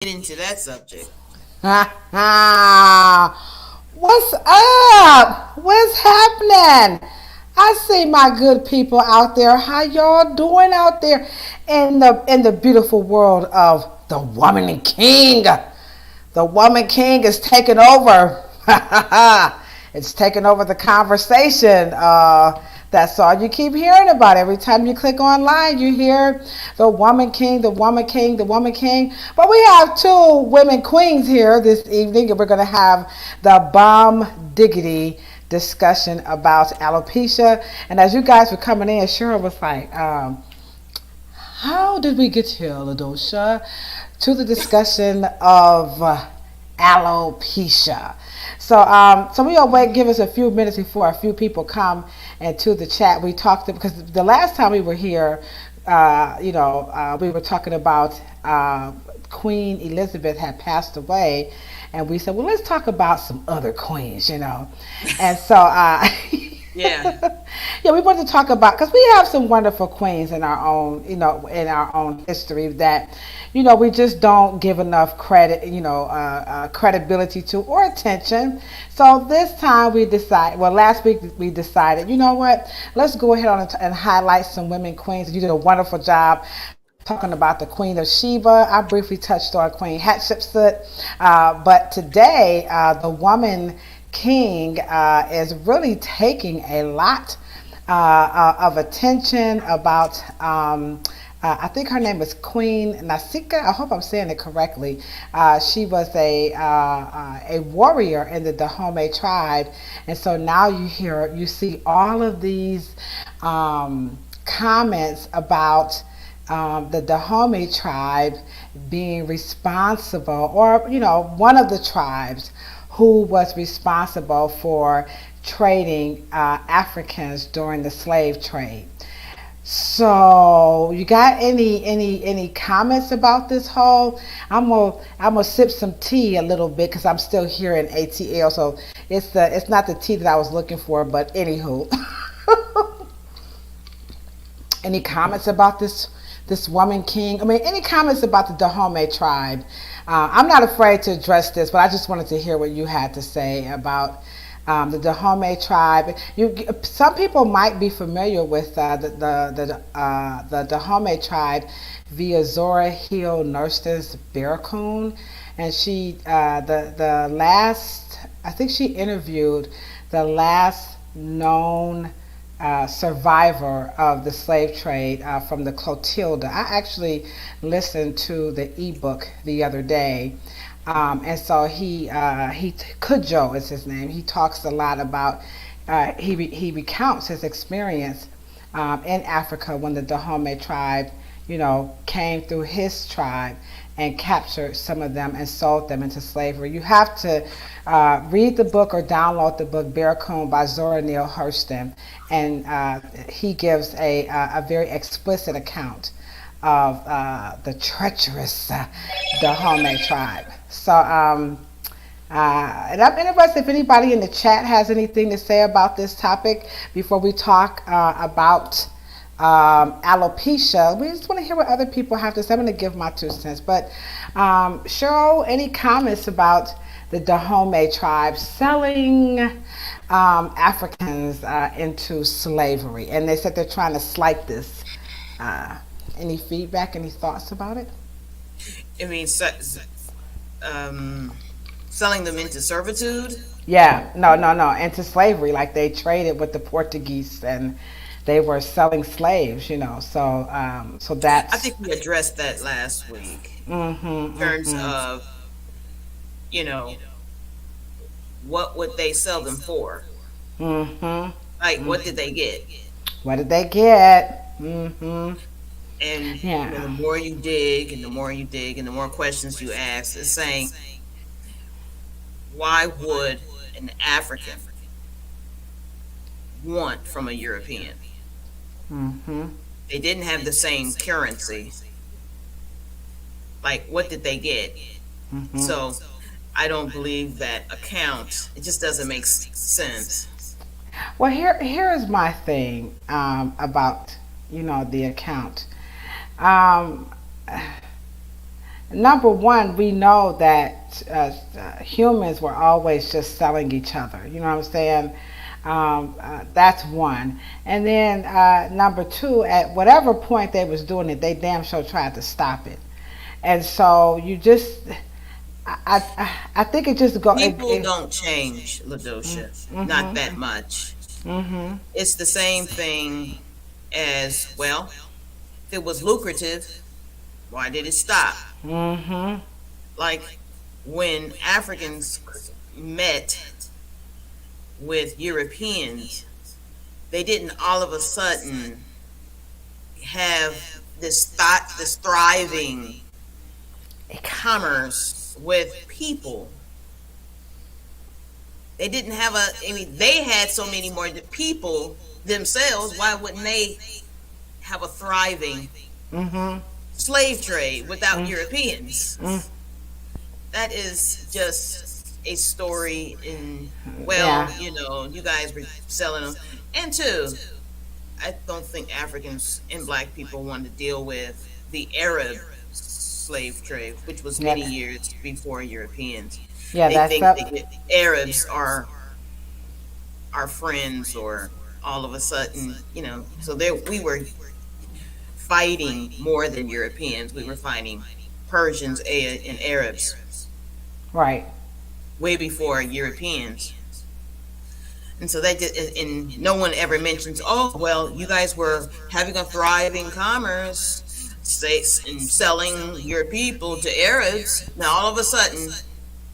get into that subject. What's up? What's happening? I see my good people out there. How y'all doing out there in the beautiful world of the woman king? The woman king is taking over. It's taking over the conversation. That's all you keep hearing about. Every time you click online, you hear the woman king, the woman king, the woman king. But we have two women queens here this evening, and we're going to have the bomb diggity discussion about alopecia. And as you guys were coming in, Cheryl was like, how did we get here, Ladosha? To the discussion of alopecia. So we'll wait. Give us a few minutes before a few people come into the chat. We talked because the last time we were here, we were talking about Queen Elizabeth had passed away, and we said, well, let's talk about some other queens. And so Yeah. yeah, we wanted to talk about because we have some wonderful queens in our own, in our own history that, we just don't give enough credit, credibility to or attention. So this time we decided. Well, last week we decided. You know what? Let's go ahead on and highlight some women queens. You did a wonderful job talking about the Queen of Sheba. I briefly touched on Queen Hatshepsut, but today the woman king is really taking a lot of attention about. I think her name is Queen Nasika. I hope I'm saying it correctly. She was a warrior in the Dahomey tribe, and so now you see all of these comments about the Dahomey tribe being responsible, or one of the tribes who was responsible for trading Africans during the slave trade. So, you got any comments about this whole? I'm gonna sip some tea a little bit because I'm still here in ATL. So it's not the tea that I was looking for, but anywho, any comments about this woman king? I mean, any comments about the Dahomey tribe? I'm not afraid to address this, but I just wanted to hear what you had to say about the Dahomey tribe. Some people might be familiar with the Dahomey tribe via Zora Hill Nurse's Barracoon, and the last, I think she interviewed the last known survivor of the slave trade from the Clotilda. I actually listened to the ebook the other day, and so Kudjo is his name. He talks a lot about. He recounts his experience in Africa when the Dahomey tribe, came through his tribe and captured some of them and sold them into slavery. You have to read the book or download the book Barracoon by Zora Neale Hurston, and he gives a very explicit account of the treacherous Dahomey tribe. So, and I'm interested if anybody in the chat has anything to say about this topic before we talk about alopecia. We just want to hear what other people have to say. I'm going to give my 2 cents. But Cheryl, any comments about the Dahomey tribe selling Africans into slavery? And they said they're trying to slight this. Uh, any feedback, any thoughts about it? I mean, um, selling them into servitude. Yeah, no, into slavery. Like they traded with the Portuguese and they were selling slaves. So I that's. think we addressed that last week in Mm-hmm, terms mm-hmm, of, you know, what would they sell them for? mm-hmm, Like, what mm. did they get? What did they get? Mm-hmm. And, the Yeah. more you dig and the more you dig and the more questions you ask, is saying, why would an African want from a European? Mm-hmm, They didn't have the same currency. Like, what did they get? mm-hmm. So, I don't believe that account. It just doesn't make sense. Well, here is my thing about the account. Um, number one, we know that humans were always just selling each other. You know what I'm saying? That's one. And then number two, at whatever point they was doing it, they damn sure tried to stop it. And so you just, I think it just go. People don't change, Ladosha. Not Mhm. that much. Mhm. It's the same thing as, well, if it was lucrative, why did it stop? Mhm. Like when Africans met with Europeans, they didn't all of a sudden have this thriving commerce with people. They didn't have I mean, they had so many more people themselves. Why wouldn't they have a thriving Mhm. slave trade without Mm. Mm. Europeans? That is just a story in, Yeah. well, you guys were selling them. And two, I don't think Africans and black people want to deal with the Arab slave trade, which was many Yeah. years before Europeans. Yeah. They That's think up. the Arabs are our friends, or all of a sudden, so there we were fighting more than Europeans. We were fighting Persians and Arabs Right. way before Europeans. And so that did, and no one ever mentions, oh, well, you guys were having a thriving commerce, say, and selling your people to Arabs. Now all of a sudden,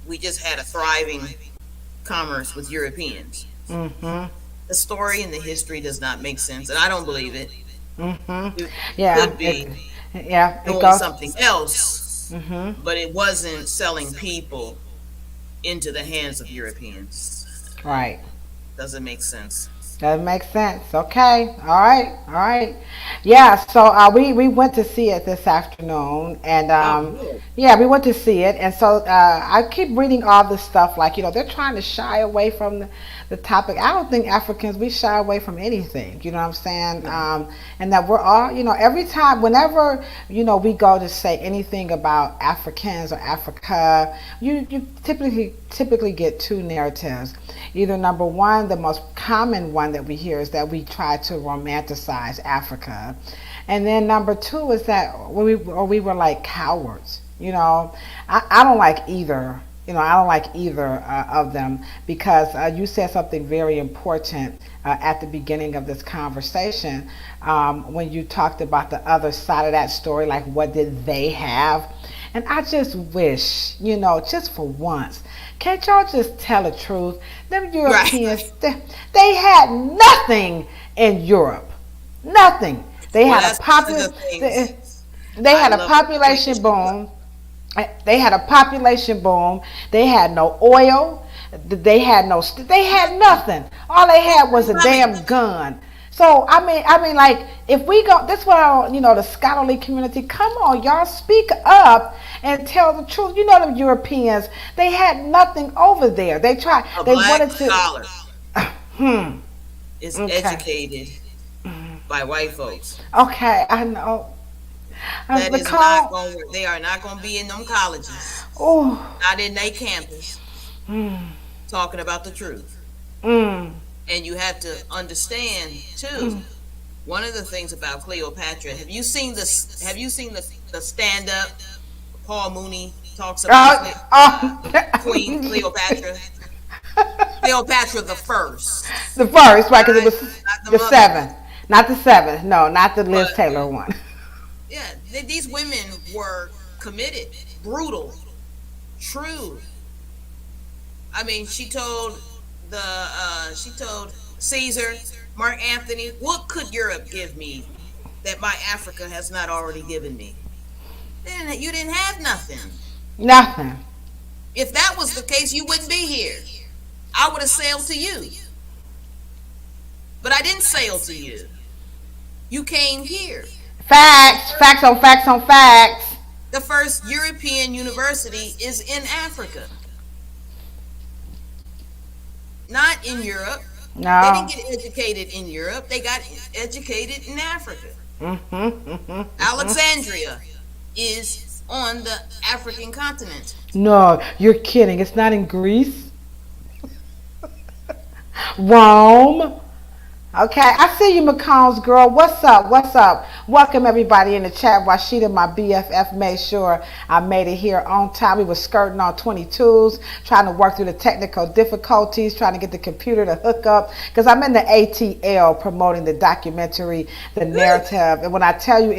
we just had a thriving commerce with Europeans. Mhm. The story and the history does not make sense, and I don't believe it. Mhm. It Yeah. could be Yeah. It doing goes. something else, Mhm. but it wasn't selling people into the hands of Europeans. Right. Doesn't make sense. That makes sense. Okay. All right. All right. Yeah. So we went to see it this afternoon, and Oh, good. yeah, we went to see it, and so I keep reading all this stuff like they're trying to shy away from the topic. I don't think Africans we shy away from anything. You know what I'm saying? No. And that we're all every time whenever we go to say anything about Africans or Africa, you typically get two narratives. Either number one, the most common one that we hear is that we try to romanticize Africa, and then number two is that we were like cowards. I don't like either. I don't like either of them because you said something very important at the beginning of this conversation when you talked about the other side of that story, like what did they have? And I just wish, just for once, can't y'all just tell the truth? Them Right. Europeans, they had nothing in Europe. Nothing. They Well, had a that's one of popular, the things they I had a love the population British. boom. They had a population boom. They had no oil. They had nothing. All they had was a Right. damn gun. So I mean, like if we go, this one, the scholarly community. Come on, y'all, speak up and tell the truth. The Europeans, they had nothing over there. They tried. A They black wanted scholar to. Hmm. is Okay. educated by white folks. Okay. I know. That The is not call. going to work. They are not going to be in them colleges, Oh. not in their campus, Mm. talking about the truth. Mm. And you have to understand too. One of the things about Cleopatra, Have you seen the stand up? Paul Mooney talks about Queen Oh. Cleopatra. Cleopatra the first, The first, right? Because it right? was Not the the mother. seventh, not the seventh. No, not the Liz But Taylor one. yeah, these women were committed, brutal, true. I mean, she told Caesar, Mark Anthony, what could Europe give me that my Africa has not already given me? Then you didn't have nothing. Nothing. If that was the case, you wouldn't be here. I would have sailed to you, but I didn't sail to you. You came here. The Facts. first, Facts on facts on facts. the first European university is in Africa, not in Europe. They didn't No. get educated in Europe. They got educated in Africa. Mm-hmm, mm-hmm, mm-hmm. Alexandria is on the African continent. No, you're kidding. It's not in Greece. Rome. Okay, I see you, McCombs girl. What's up? What's up? Welcome everybody in the chat. Rashida, my BFF, made sure I made it here on time. We were skirting on 22s, trying to work through the technical difficulties, trying to get the computer to hook up. Because I'm in the ATL promoting the documentary, the narrative. And when I tell you,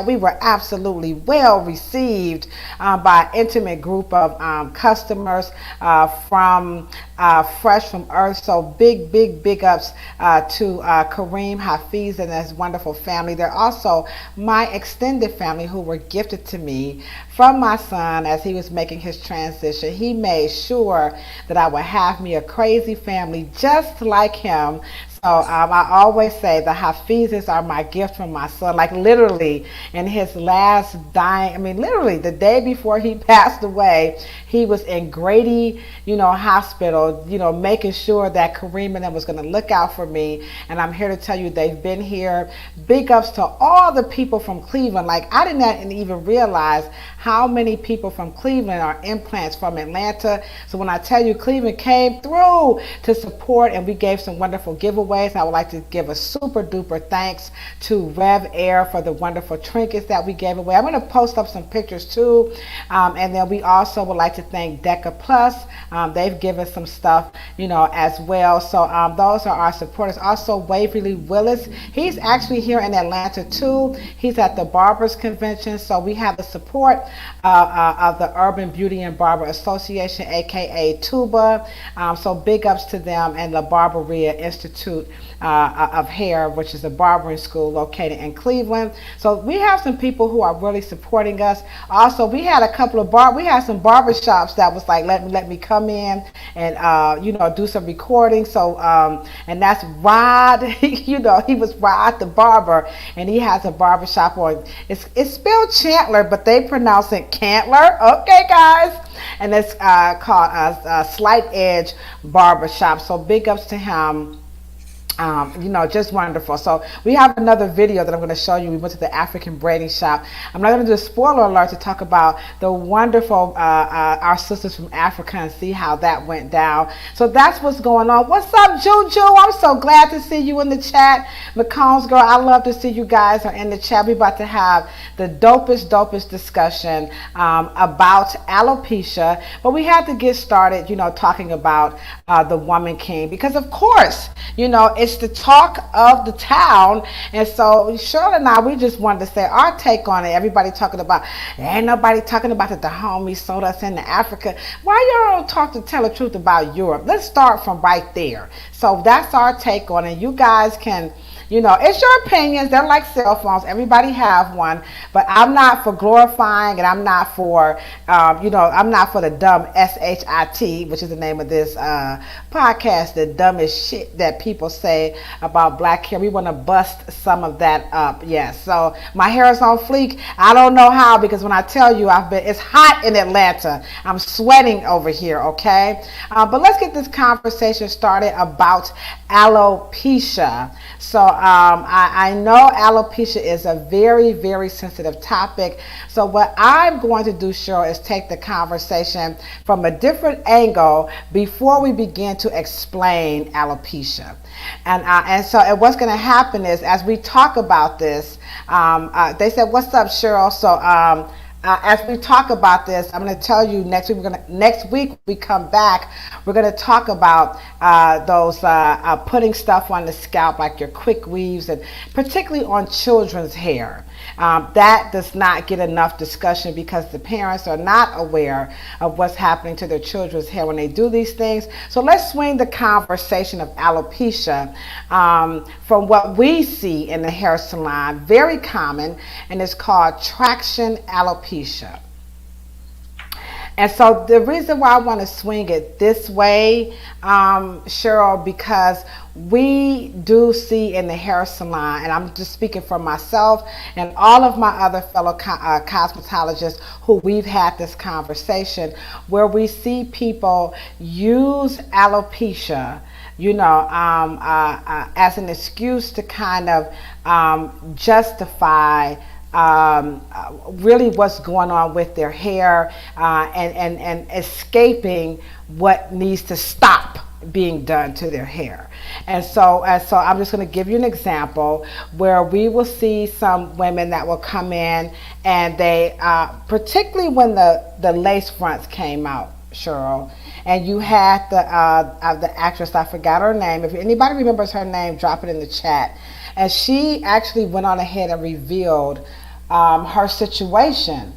we were absolutely well received by an intimate group of customers from Fresh from Earth. So big ups to Kareem, Hafiz, and his wonderful family. They're also my extended family who were gifted to me from my son as he was making his transition. He made sure that I would have me a crazy family just like him. So I always say the Hafizes are my gift from my son. Like literally in his last dying, I mean literally the day before he passed away, he was in Grady, hospital, making sure that Kareem and them was going to look out for me. And I'm here to tell you they've been here. Big ups to all the people from Cleveland. Like I didn't even realize how many people from Cleveland are implants from Atlanta. So when I tell you Cleveland came through to support and we gave some wonderful giveaways, I would like to give a super duper thanks to Rev Air for the wonderful trinkets that we gave away. I'm going to post up some pictures too. And then we also would like to thank Deca Plus. They've given some stuff, as well. So those are our supporters. Also Waverly Willis. He's actually here in Atlanta too. He's at the Barbers Convention. So we have the support of the Urban Beauty and Barber Association, aka TUBA. So big ups to them and the Barberia Institute of Hair, which is a barbering school located in Cleveland. So we have some people who are really supporting us. Also, we had some barber shops that was like, let me come in and do some recording. So and that's Rod. He was Rod the barber, and he has a barber shop on. It's spelled Chandler, but they pronounce it Cantler. Okay, guys, and it's called a Slight Edge Barber Shop. So big ups to him. Just wonderful. So we have another video that I'm going to show you. We went to the African braiding shop. I'm not going to do a spoiler alert to talk about the wonderful our sisters from Africa and see how that went down. So that's what's going on. What's up, Juju? I'm so glad to see you in the chat. McCombs girl, I love to see you guys are in the chat. We're about to have the dopest discussion about alopecia, but we had to get started, talking about the woman king, because of course, it's the talk of the town. And so Shirley and I, we just wanted to say our take on it. Everybody talking about, ain't nobody talking about that the homies sold us into Africa. Why y'all don't tell the truth about Europe? Let's start from right there. So that's our take on it. You guys can, it's your opinions. They're like cell phones. Everybody have one. But I'm not for glorifying, and I'm not for, I'm not for the dumb SHIT, which is the name of this podcast, the dumbest shit that people say about black hair. We want to bust some of that up. Yes. So my hair is on fleek. I don't know how, because when I tell you it's hot in Atlanta. I'm sweating over here. Okay. But let's get this conversation started about alopecia. So I know alopecia is a very sensitive topic. So what I'm going to do, Cheryl, is take the conversation from a different angle before we begin to explain alopecia. And so what's going to happen is, as we talk about this, they said, "What's up, Cheryl?" So as we talk about this, I'm going to tell you next week we come back, we're going to talk about those putting stuff on the scalp, like your quick weaves, and particularly on children's hair. That does not get enough discussion because the parents are not aware of what's happening to their children's hair when they do these things. So let's swing the conversation of alopecia from what we see in the hair salon, very common, and it's called traction alopecia. And so the reason why I want to swing it this way, Cheryl, because we do see in the hair salon, and I'm just speaking for myself and all of my other fellow cosmetologists who we've had this conversation, where we see people use alopecia, as an excuse to kind of justify really what's going on with their hair, and escaping what needs to stop being done to their hair. And so I'm just going to give you an example where we will see some women that will come in, and they, particularly when the lace fronts came out, Cheryl, and you had the actress, I forgot her name. If anybody remembers her name, drop it in the chat. And she actually went on ahead and revealed her situation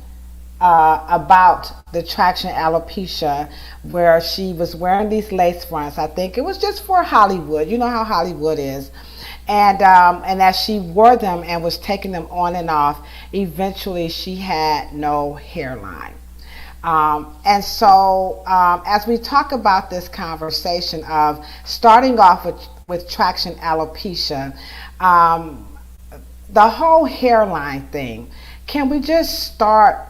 about the traction alopecia, where she was wearing these lace fronts. I think it was just for Hollywood. You know how Hollywood is. And as she wore them and was taking them on and off, eventually she had no hairline. As we talk about this conversation of starting off with traction alopecia, um, the whole hairline thing, can we just start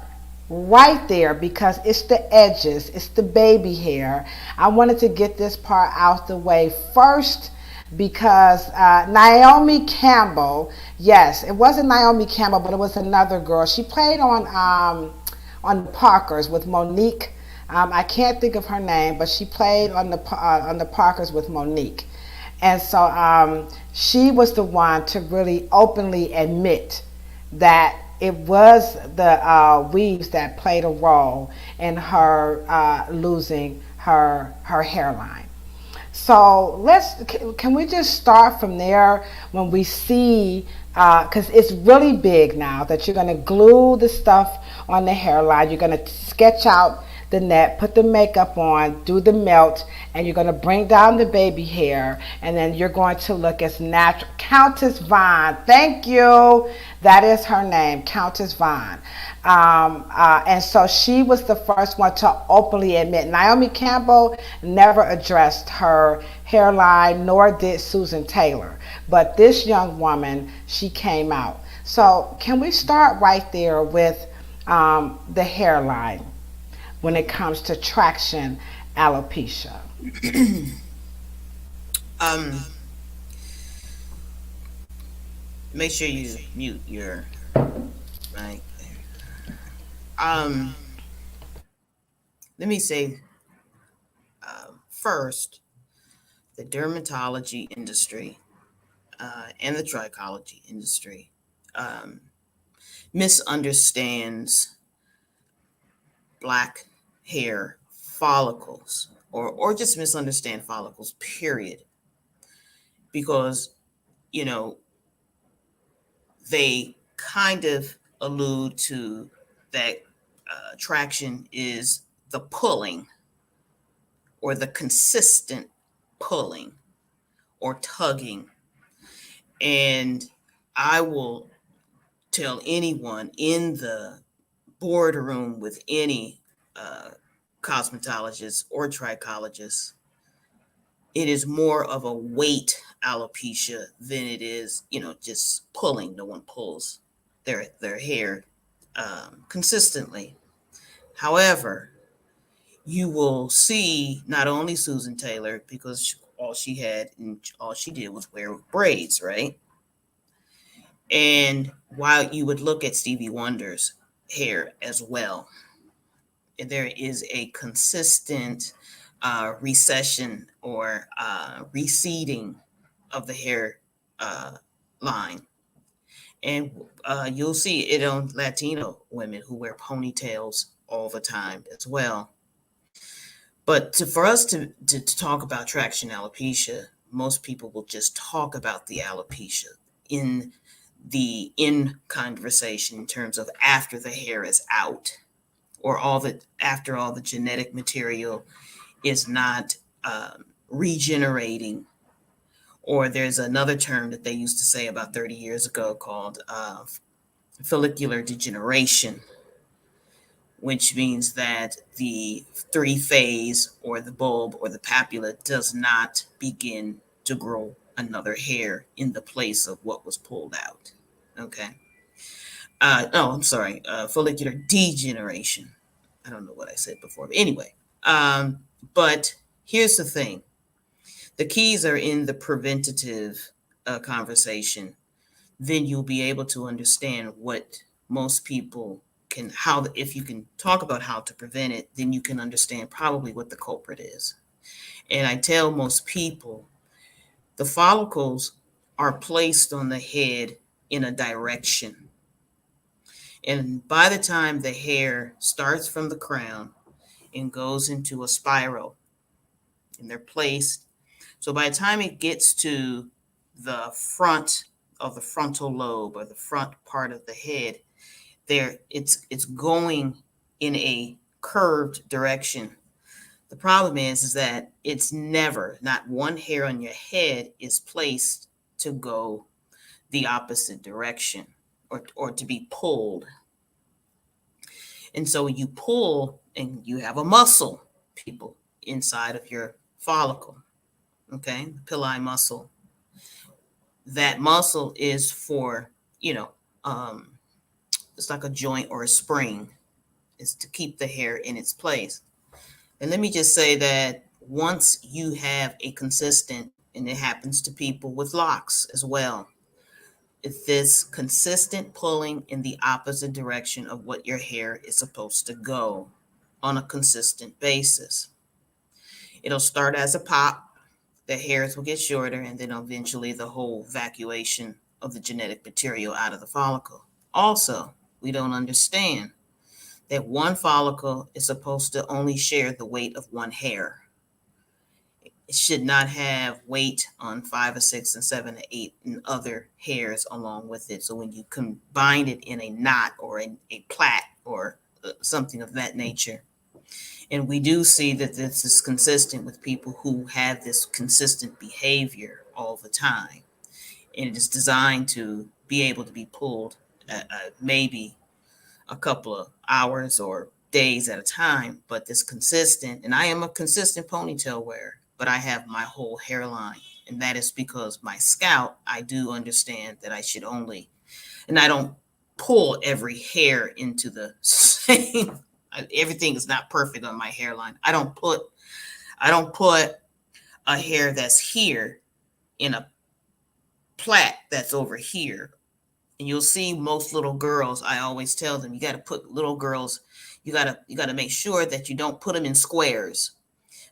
right there, because it's the edges, it's the baby hair. I wanted to get this part out the way first because Naomi Campbell, yes, it wasn't Naomi Campbell, but it was another girl. She played on Parkers with Monique. I can't think of her name, but she played on the Parkers with Monique. And so she was the one to really openly admit that it was the weaves that played a role in her losing her hairline. So can we just start from there when we see, because it's really big now that you're going to glue the stuff on the hairline, you're going to sketch out the net, put the makeup on, do the melt, and you're going to bring down the baby hair, and then you're going to look as natural. Countess Vaughn, thank you. That is her name, Countess Vaughn. And so she was the first one to openly admit. Naomi Campbell never addressed her hairline, nor did Susan Taylor. But this young woman, she came out. So can we start right there with the hairline when it comes to traction alopecia? Um, Make sure you mute your mic there. Let me say first, the dermatology industry and the trichology industry um, misunderstands black hair follicles, or just misunderstand follicles, period. Because, you know, they kind of allude to that traction is the pulling or the consistent pulling or tugging. And I will tell anyone in the boardroom with any uh, cosmetologist or trichologist, it is more of a weight alopecia than it is, just pulling. No one pulls their hair consistently. However, you will see not only Susan Taylor, because all she had and all she did was wear braids, right? And while you would look at Stevie Wonder's hair as well, there is a consistent recession or receding of the hair uh, line. And you'll see it on Latino women who wear ponytails all the time as well. But for us to talk about traction alopecia, most people will just talk about the alopecia in in conversation in terms of after the hair is out, or after all the genetic material is not regenerating. Or there's another term that they used to say about 30 years ago called follicular degeneration, which means that the three phase or the bulb or the papilla does not begin to grow another hair in the place of what was pulled out. Okay. No, I'm sorry. Follicular degeneration. I don't know what I said before, but anyway. But here's the thing: the keys are in the preventative conversation. Then you'll be able to understand what most people can, how, if you can talk about how to prevent it, then you can understand probably what the culprit is. And I tell most people the follicles are placed on the head in a direction. And by the time the hair starts from the crown and goes into a spiral, and they're placed, so by the time it gets to the front of the frontal lobe or the front part of the head, there it's going in a curved direction. The problem is that it's never, not one hair on your head is placed to go the opposite direction, or to be pulled. And so you pull and you have a muscle, people, inside of your follicle, okay, the pili muscle. That muscle is for, it's like a joint or a spring, is to keep the hair in its place. And let me just say that once you have a consistent, and it happens to people with locks as well, it's this consistent pulling in the opposite direction of what your hair is supposed to go on a consistent basis. It'll start as a pop, the hairs will get shorter, and then eventually the whole evacuation of the genetic material out of the follicle. Also, we don't understand that one follicle is supposed to only share the weight of one hair. It should not have weight on 5 or 6 and 7 or 8 and other hairs along with it. So when you combine it in a knot or in a plait or something of that nature, and we do see that this is consistent with people who have this consistent behavior all the time, and it is designed to be able to be pulled maybe a couple of hours or days at a time, but this consistent, and I am a consistent ponytail wearer, but I have my whole hairline, and that is because my scalp, I do understand that I should only, and I don't pull every hair into the same, everything is not perfect on my hairline. I don't put a hair that's here in a plait that's over here. And you'll see most little girls, I always tell them, you got to put little girls, you got to make sure that you don't put them in squares,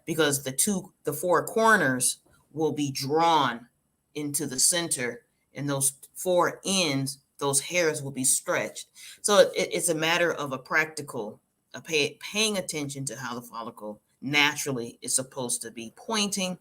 because the 4 corners will be drawn into the center, and those 4 ends, those hairs will be stretched. So it's a matter of a practical, paying attention to how the follicle naturally is supposed to be pointing,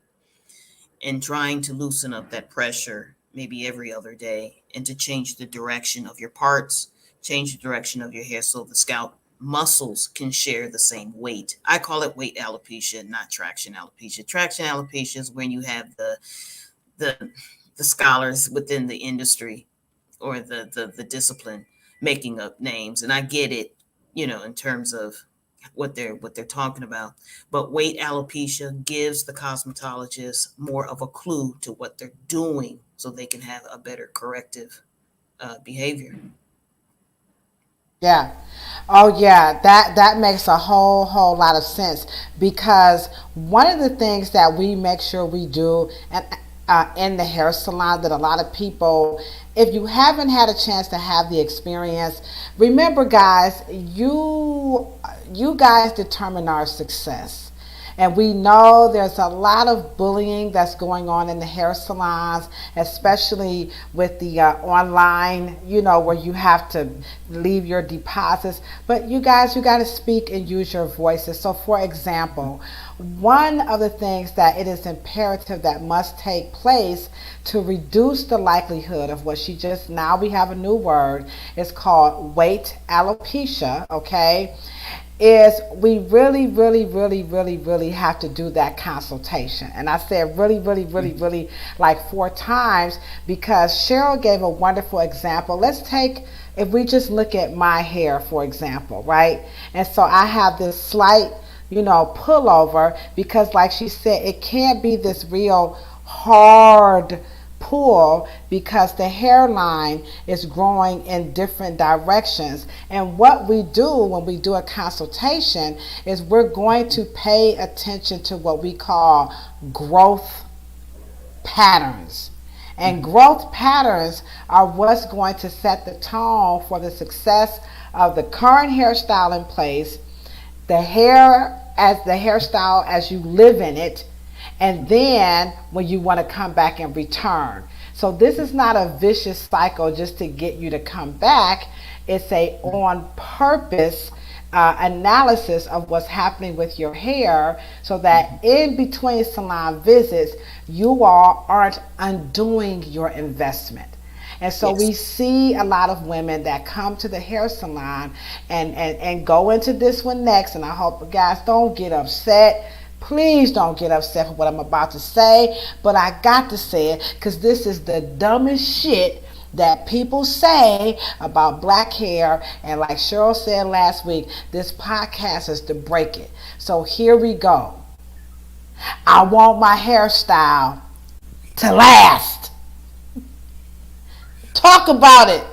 and trying to loosen up that pressure maybe every other day, and to change the direction of your parts, change the direction of your hair so the scalp muscles can share the same weight. I call it weight alopecia, not traction alopecia. Traction alopecia is when you have the scholars within the industry or the discipline making up names, and I get it, in terms of what they're talking about. But weight alopecia gives the cosmetologist more of a clue to what they're doing, so they can have a better corrective behavior. Yeah. Oh yeah, that makes a whole lot of sense, because one of the things that we make sure we do, and in the hair salon, that a lot of people, if you haven't had a chance to have the experience, remember guys, you guys determine our success. And we know there's a lot of bullying that's going on in the hair salons, especially with the online, where you have to leave your deposits. But you guys, you got to speak and use your voices. So, for example, one of the things that it is imperative that must take place to reduce the likelihood of what she just, now we have a new word, it's called weight alopecia, okay? Is we really have to do that consultation. And I said really like 4 times, because Cheryl gave a wonderful example. Let's take, if we just look at my hair, for example, right? And so I have this slight, pullover, because like she said, it can't be this real hard pull, because the hairline is growing in different directions. And what we do when we do a consultation is we're going to pay attention to what we call growth patterns. And growth patterns are what's going to set the tone for the success of the current hairstyle in place, the hair as the hairstyle as you live in it, and then when you want to come back and return. So this is not a vicious cycle just to get you to come back. It's a on purpose analysis of what's happening with your hair so that in between salon visits, you all aren't undoing your investment. And so we Yes. see a lot of women that come to the hair salon and go into this one next. And I hope guys don't get upset. Please don't get upset for what I'm about to say. But I got to say it because this is the dumbest shit that people say about black hair. And like Cheryl said last week, this podcast is to break it. So here we go. I want my hairstyle to last. Talk about it.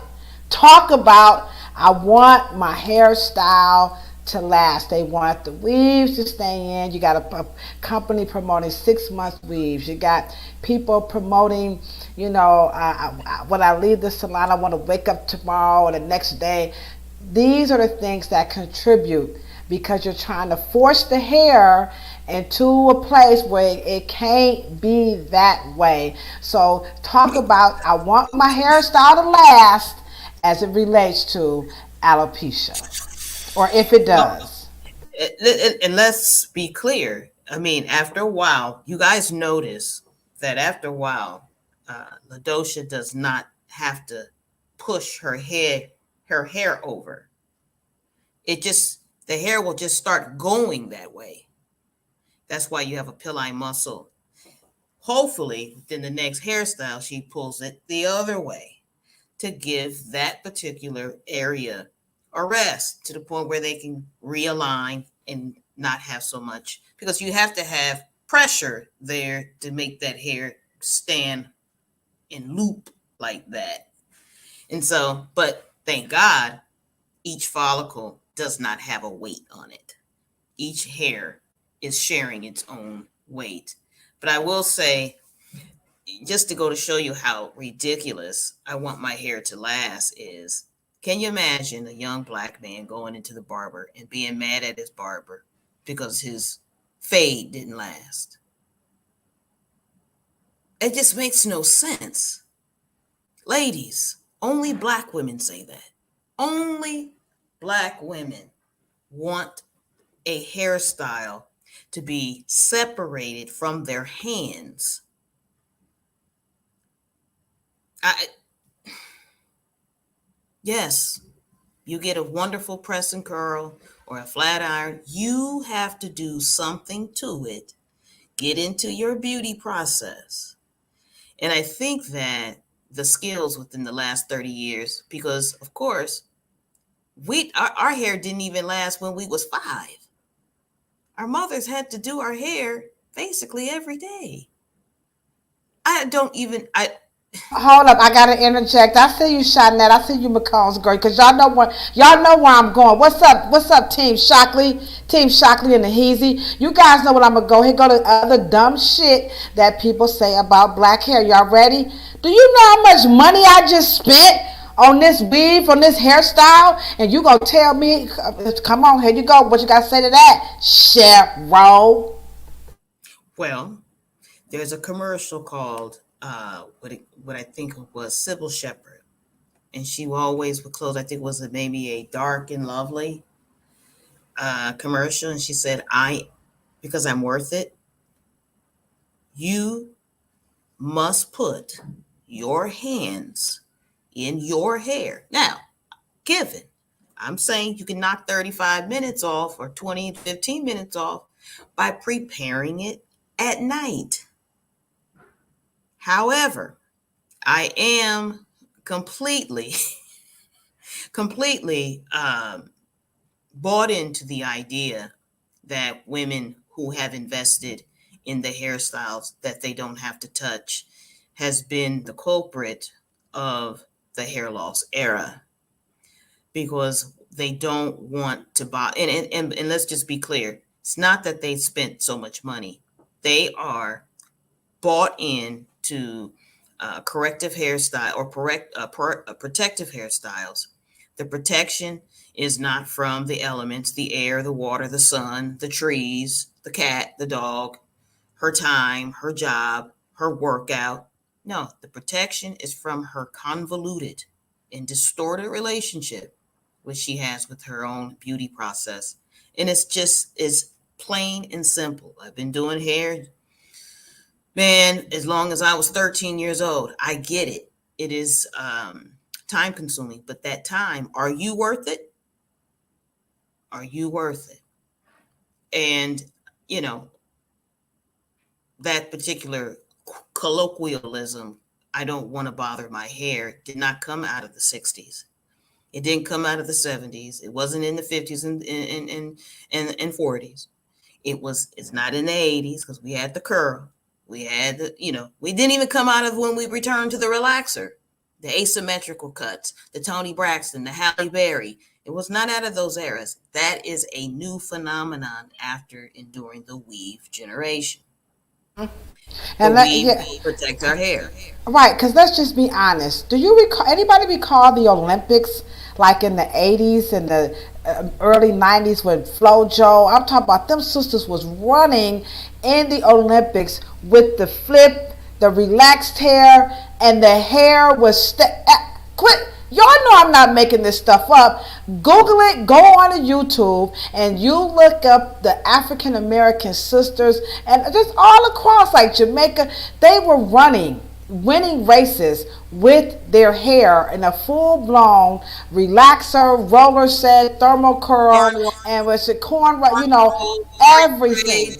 Talk about I want my hairstyle to last. They want the weaves to stay in. You got a company promoting 6 month weaves. You got people promoting, when I leave the salon, I want to wake up tomorrow or the next day. These are the things that contribute because you're trying to force the hair into a place where it can't be that way. So talk about I want my hairstyle to last as it relates to alopecia, or if it Well, does. and let's be clear. I mean, after a while, you guys notice that after a while, Ladosha does not have to push her hair over. It just the hair will just start going that way. That's why you have a pillar muscle. Hopefully, within the next hairstyle, she pulls it the other way to give that particular area a rest to the point where they can realign and not have so much because you have to have pressure there to make that hair stand and loop like that. And so, but thank God, each follicle does not have a weight on it. Each hair is sharing its own weight. But I will say, just to go to show you how ridiculous I want my hair to last is, can you imagine a young black man going into the barber and being mad at his barber because his fade didn't last? It just makes no sense. Ladies, only black women say that. Only black women want a hairstyle to be separated from their hands. I, yes, you get a wonderful press and curl or a flat iron. You have to do something to it. Get into your beauty process. And I think that the skills within the last 30 years, because of course, our hair didn't even last when we was 5. Our mothers had to do our hair basically every day. I don't even I Hold up, I gotta interject. I see you, Shanette. I see you, McCall's girl, because y'all know where I'm going. What's up, Team Shockley and the Heezy. You guys know what I'm gonna go. Here go the other dumb shit that people say about black hair. Y'all ready? Do you know how much money I just spent on this weave, on this hairstyle? And you gonna tell me, come on, here you go. What you gotta say to that, Cheryl? well, there's a commercial called what I think was Sybil Shepherd, and she always would close. I think it was maybe a Dark and Lovely commercial, and she said, "I because I'm worth it. You must put your hands in your hair." Now, given I'm saying you can knock 35 minutes off or 20, 15 minutes off by preparing it at night. However, I am completely, completely bought into the idea that women who have invested in the hairstyles that they don't have to touch has been the culprit of the hair loss era because they don't want to buy. And let's just be clear, it's not that they spent so much money. They are bought in to corrective hairstyle or protective hairstyles. The protection is not from the elements, the air, the water, the sun, the trees, the cat, the dog, her time, her job, her workout. No, the protection is from her convoluted and distorted relationship which she has with her own beauty process. And it's plain and simple. I've been doing hair, man, as long as I was 13 years old. I get it. It is time consuming, but that time, are you worth it? Are you worth it? And, you know, that particular colloquialism, I don't want to bother my hair, did not come out of the 60s. It didn't come out of the 70s. It wasn't in the 50s and 40s. It's not in the 80s because we had the curl. We had we didn't even come out of when we returned to the relaxer, the asymmetrical cuts, the Toni Braxton, the Halle Berry. It was not out of those eras. That is a new phenomenon after enduring the weave generation. The And weave yeah, protects our hair. right, because let's just be honest. Do you recall, anybody recall the Olympics like in the 80s and the early 90s when FloJo, I'm talking about them sisters was running in the Olympics with the flip, the relaxed hair, and the hair was, quit. Y'all know I'm not making this stuff up. Google it, go on to YouTube, and you look up the African American sisters, and just all across like Jamaica, they were running, winning races with their hair in a full-blown relaxer, roller set, thermal curl, Corn, and was it cornrow, everything.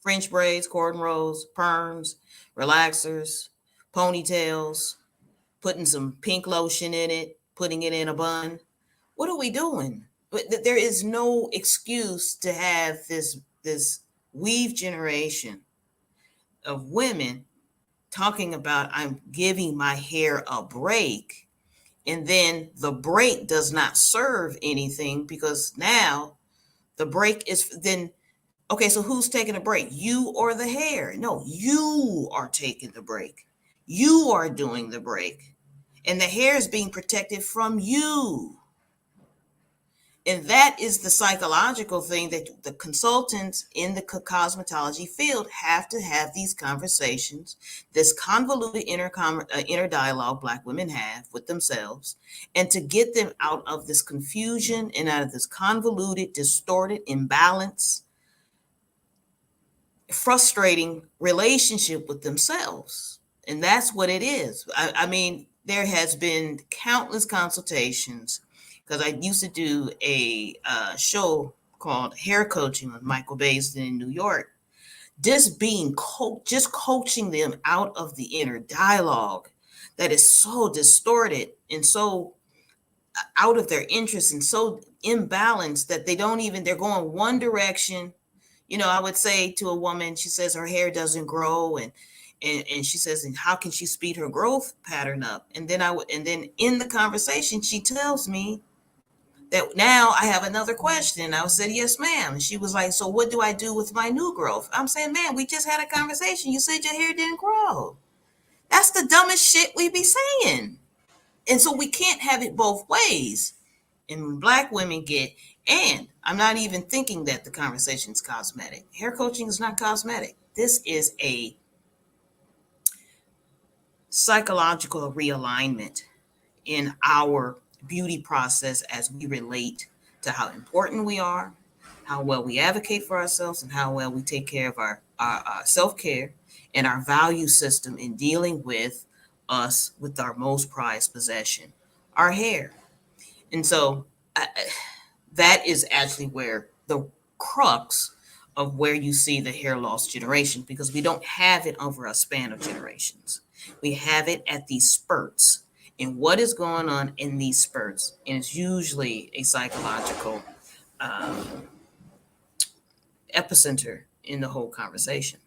French braids, cornrows, perms, relaxers, ponytails, putting some pink lotion in it, putting it in a bun. What are we doing? There is no excuse to have this weave generation of women talking about I'm giving my hair a break, and then the break does not serve anything because now the break is then okay, so who's taking a break? You or the hair? No, you are taking the break. You are doing the break. And the hair is being protected from you. And that is the psychological thing that the consultants in the cosmetology field have to have these conversations, this convoluted inner dialogue Black women have with themselves, and to get them out of this confusion and out of this convoluted, distorted, imbalance, frustrating relationship with themselves. And that's what it is. I mean, there has been countless consultations because I used to do a show called Hair Coaching with Michael Baisden in New York. Just being just coaching them out of the inner dialogue that is so distorted and so out of their interest and so imbalanced that they're going one direction. I would say to a woman, she says her hair doesn't grow, and she says, and how can she speed her growth pattern up? And then in the conversation, she tells me that now I have another question. I said, yes, ma'am. And she was like, so what do I do with my new growth? I'm saying, man, we just had a conversation. You said your hair didn't grow. That's the dumbest shit we be saying. And so we can't have it both ways. And when Black women and I'm not even thinking that the conversation is cosmetic. Hair coaching is not cosmetic. This is a psychological realignment in our beauty process as we relate to how important we are, how well we advocate for ourselves, and how well we take care of our self-care and our value system in dealing with us with our most prized possession, our hair. And so that is actually where the crux of where you see the hair loss generation, because we don't have it over a span of generations. We have it at these spurts. And what is going on in these spurts? And it's usually a psychological epicenter in the whole conversation.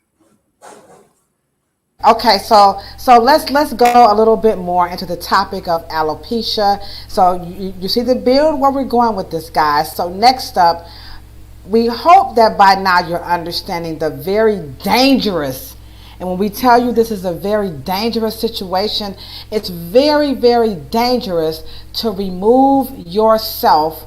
Okay, so let's go a little bit more into the topic of alopecia. So you see the build where we're going with this, guys. So next up, we hope that by now you're understanding the very dangerous And when we tell you this is a very dangerous situation, it's very, very dangerous to remove yourself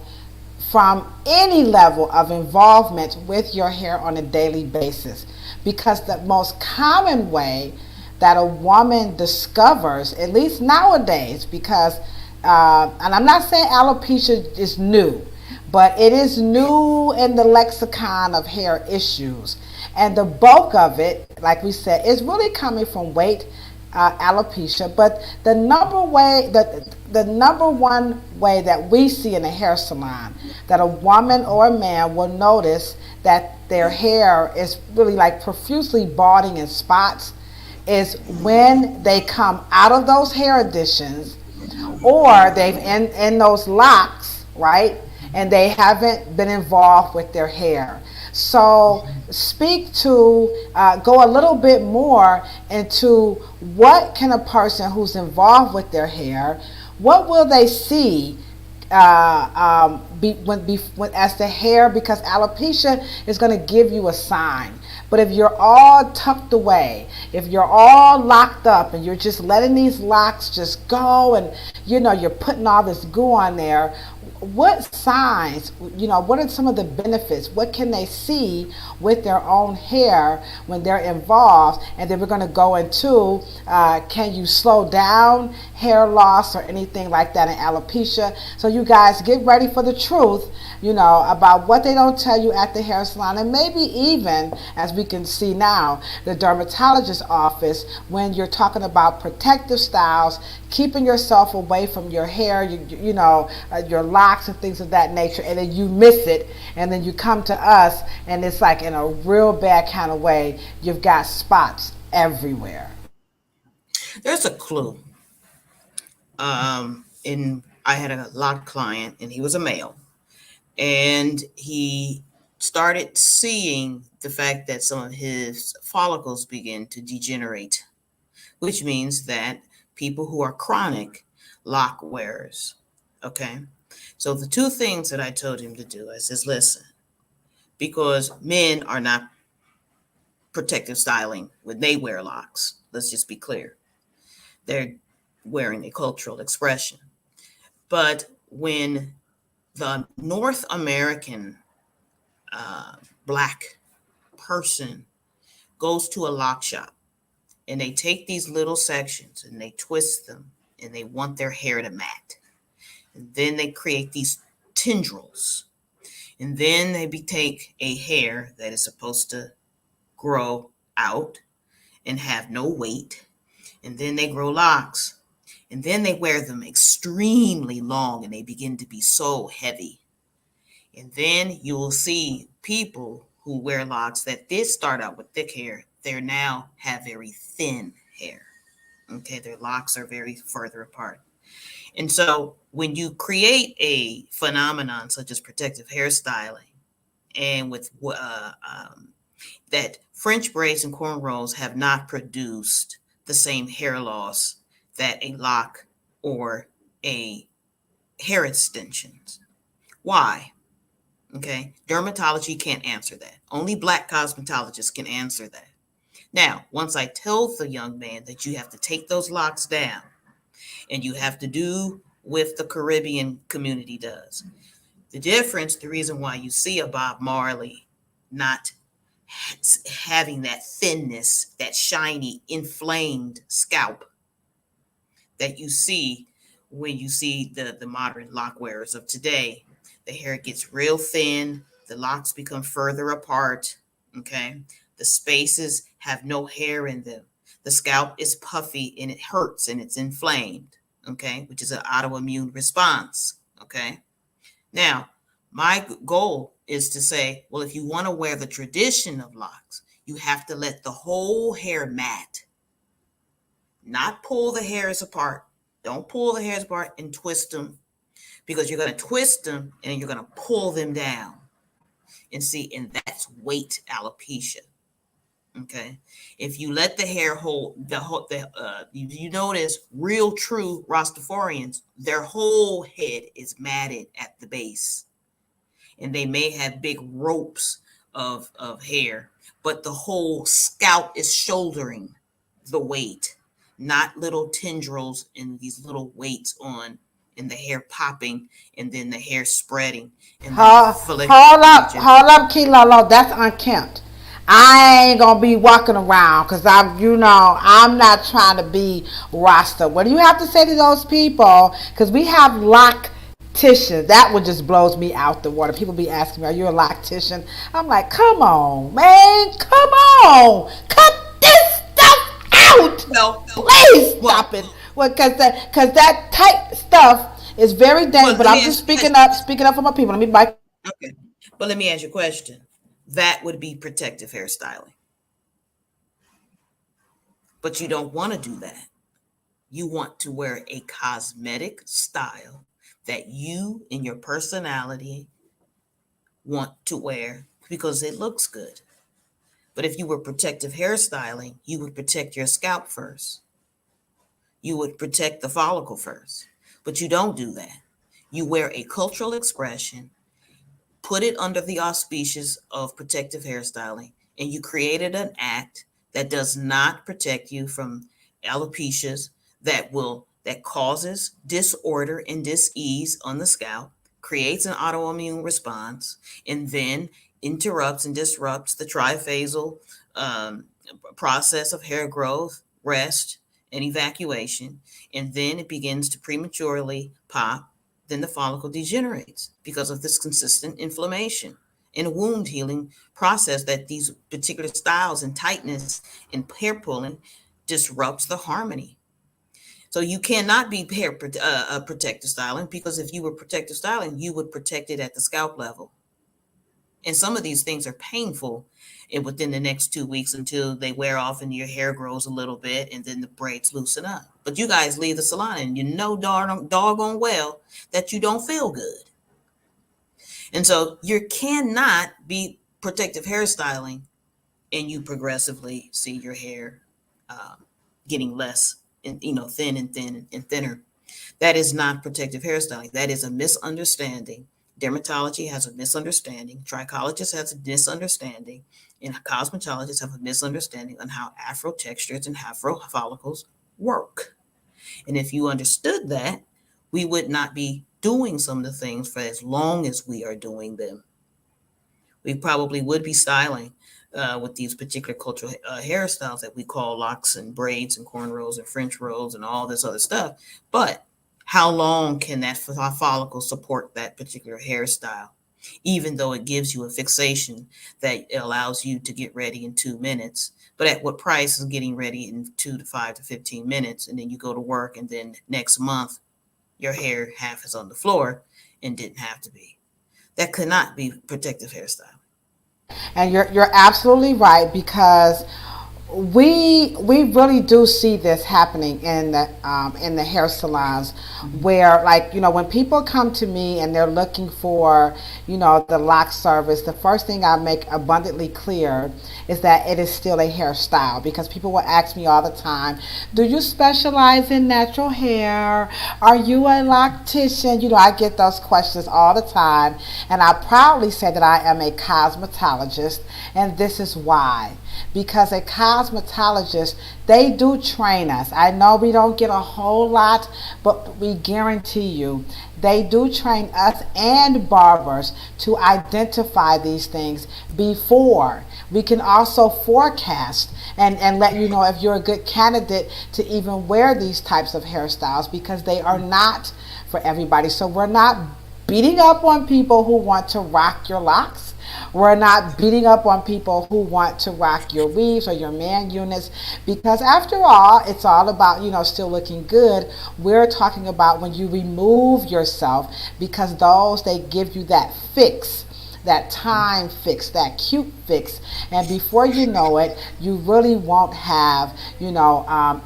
from any level of involvement with your hair on a daily basis. Because the most common way that a woman discovers, at least nowadays, because, and I'm not saying alopecia is new, but it is new in the lexicon of hair issues. And the bulk of it, like we said, is really coming from weight alopecia. But the number one way that we see in a hair salon that a woman or a man will notice that their hair is really like profusely balding in spots is when they come out of those hair additions, or they've in those locks, right? And they haven't been involved with their hair. So go a little bit more into what can a person who's involved with their hair, what will they see as the hair, because alopecia is going to give you a sign. But if you're all tucked away, if you're all locked up and you're just letting these locks just go, and you're putting all this goo on there, what signs, what are some of the benefits? What can they see with their own hair when they're involved? And then we're going to go into can you slow down hair loss or anything like that in alopecia? So you guys get ready for the truth, about what they don't tell you at the hair salon, and maybe even, as we can see now, the dermatologist's office, when you're talking about protective styles, keeping yourself away from your hair, your locks and things of that nature, and then you miss it, and then you come to us, and it's like in a real bad kind of way, you've got spots everywhere. There's a clue. In I had a lock client, and he was a male, and he started seeing the fact that some of his follicles begin to degenerate, which means that people who are chronic lock wearers, okay? So the two things that I told him to do, I says, listen, because men are not protective styling when they wear locks. Let's just be clear. They're wearing a cultural expression. But when the North American black person goes to a lock shop and they take these little sections and they twist them and they want their hair to mat, and then they create these tendrils, and then they take a hair that is supposed to grow out and have no weight, and then they grow locks, and then they wear them extremely long and they begin to be so heavy. And then you will see people who wear locks that did start out with thick hair, they now have very thin hair. Okay, their locks are very further apart. And so when you create a phenomenon such as protective hairstyling, and with that French braids and cornrows have not produced the same hair loss that a lock or a hair extensions. Why? Okay, dermatology can't answer that. Only black cosmetologists can answer that. Now, once I tell the young man that you have to take those locks down and you have to do what the Caribbean community does, the difference, the reason why you see a Bob Marley not having that thinness, that shiny, inflamed scalp that you see when you see the modern lock wearers of today. The hair gets real thin, the locks become further apart, okay? The spaces have no hair in them. The scalp is puffy and it hurts and it's inflamed, okay? Which is an autoimmune response, okay? Now, my goal is to say, well, if you want to wear the tradition of locks, you have to let the whole hair mat, not pull the hairs apart. Don't pull the hairs apart and twist them, because you're going to twist them and you're going to pull them down. And see, and that's weight alopecia. Okay. If you let the hair hold you notice real true Rastafarians, their whole head is matted at the base. And they may have big ropes of hair, but the whole scalp is shouldering the weight, not little tendrils and these little weights on, and the hair popping, and then the hair spreading, and then the follicular region. Hold up, Kilo. That's unkempt. I ain't gonna be walking around because I'm not trying to be Rasta. What do you have to say to those people? Because we have locticians. That one just blows me out the water. People be asking me, "Are you a loctician?" I'm like, "Come on, man, come on, cut this stuff out. Well, Please well, stop it." Well, because that tight stuff is very dangerous. well. But Let I'm me just ask you a question. speaking up for my people. Let me bite. Okay, but let me ask you a question. That would be protective hairstyling, but you don't want to do that. You want to wear a cosmetic style that you and your personality want to wear because it looks good. But if you were protective hairstyling, you would protect your scalp first. You would protect the follicle first. But you don't do that. You wear a cultural expression, put it under the auspices of protective hairstyling, and you created an act that does not protect you from alopecias that causes disorder and dis-ease on the scalp, creates an autoimmune response, and then interrupts and disrupts the triphasal um, process of hair growth, rest, and evacuation, and then it begins to prematurely pop. Then the follicle degenerates because of this consistent inflammation and wound healing process that these particular styles and tightness and hair pulling disrupts the harmony. So you cannot be protective styling, because if you were protective styling, you would protect it at the scalp level. And some of these things are painful within the next 2 weeks until they wear off and your hair grows a little bit and then the braids loosen up. But you guys leave the salon and you know doggone well that you don't feel good. And so you cannot be protective hairstyling and you progressively see your hair getting less and thin and thin and thinner. That is not protective hairstyling. That is a misunderstanding. Dermatology has a misunderstanding. Trichologists has a misunderstanding. And cosmetologists have a misunderstanding on how afro textures and afro follicles work. And if you understood that, we would not be doing some of the things for as long as we are doing them. We probably would be styling with these particular cultural hairstyles that we call locks and braids and cornrows and French rolls and all this other stuff. But how long can that follicle support that particular hairstyle? Even though it gives you a fixation that allows you to get ready in 2 minutes, but at what price is getting ready in 2 to 5 to 15 minutes? And then you go to work, and then next month, your hair half is on the floor and didn't have to be. That could not be protective hairstyle. And you're absolutely right, because we really do see this happening in the hair salons, where, like, when people come to me and they're looking for the lock service, the first thing I make abundantly clear is that it is still a hairstyle, because people will ask me all the time, "Do you specialize in natural hair? Are you a loctician?" I get those questions all the time, and I proudly say that I am a cosmetologist, and this is why. Because a cosmetologist, they do train us. I know we don't get a whole lot, but we guarantee you they do train us and barbers to identify these things before. We can also forecast and let you know if you're a good candidate to even wear these types of hairstyles, because they are not for everybody. So we're not beating up on people who want to rock your locks. We're not beating up on people who want to rock your weaves or your man units, because after all, it's all about, still looking good. We're talking about when you remove yourself, because they give you that fix, that time fix, that cute fix, and before you know it, you really won't have,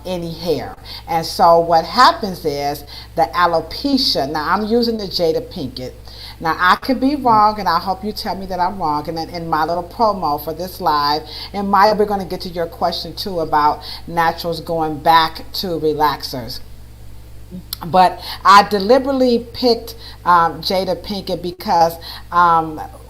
any hair. And so what happens is the alopecia. Now I'm using the Jada Pinkett. Now, I could be wrong, and I hope you tell me that I'm wrong. And then in my little promo for this live, and Maya, we're going to get to your question too about naturals going back to relaxers. But I deliberately picked Jada Pinkett because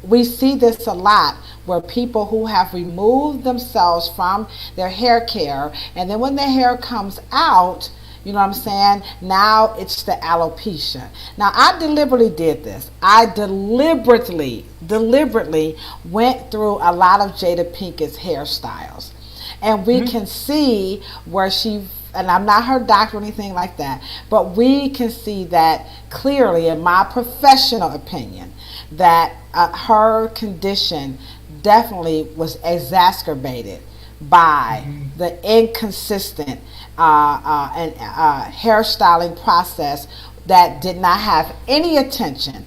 we see this a lot where people who have removed themselves from their hair care, and then when their hair comes out, you know what I'm saying? Now it's the alopecia. Now I deliberately did this. I deliberately went through a lot of Jada Pinkett's hairstyles. And we can see where she, and I'm not her doctor or anything like that, but we can see that clearly, in my professional opinion, that her condition definitely was exacerbated by the inconsistent hairstyling process that did not have any attention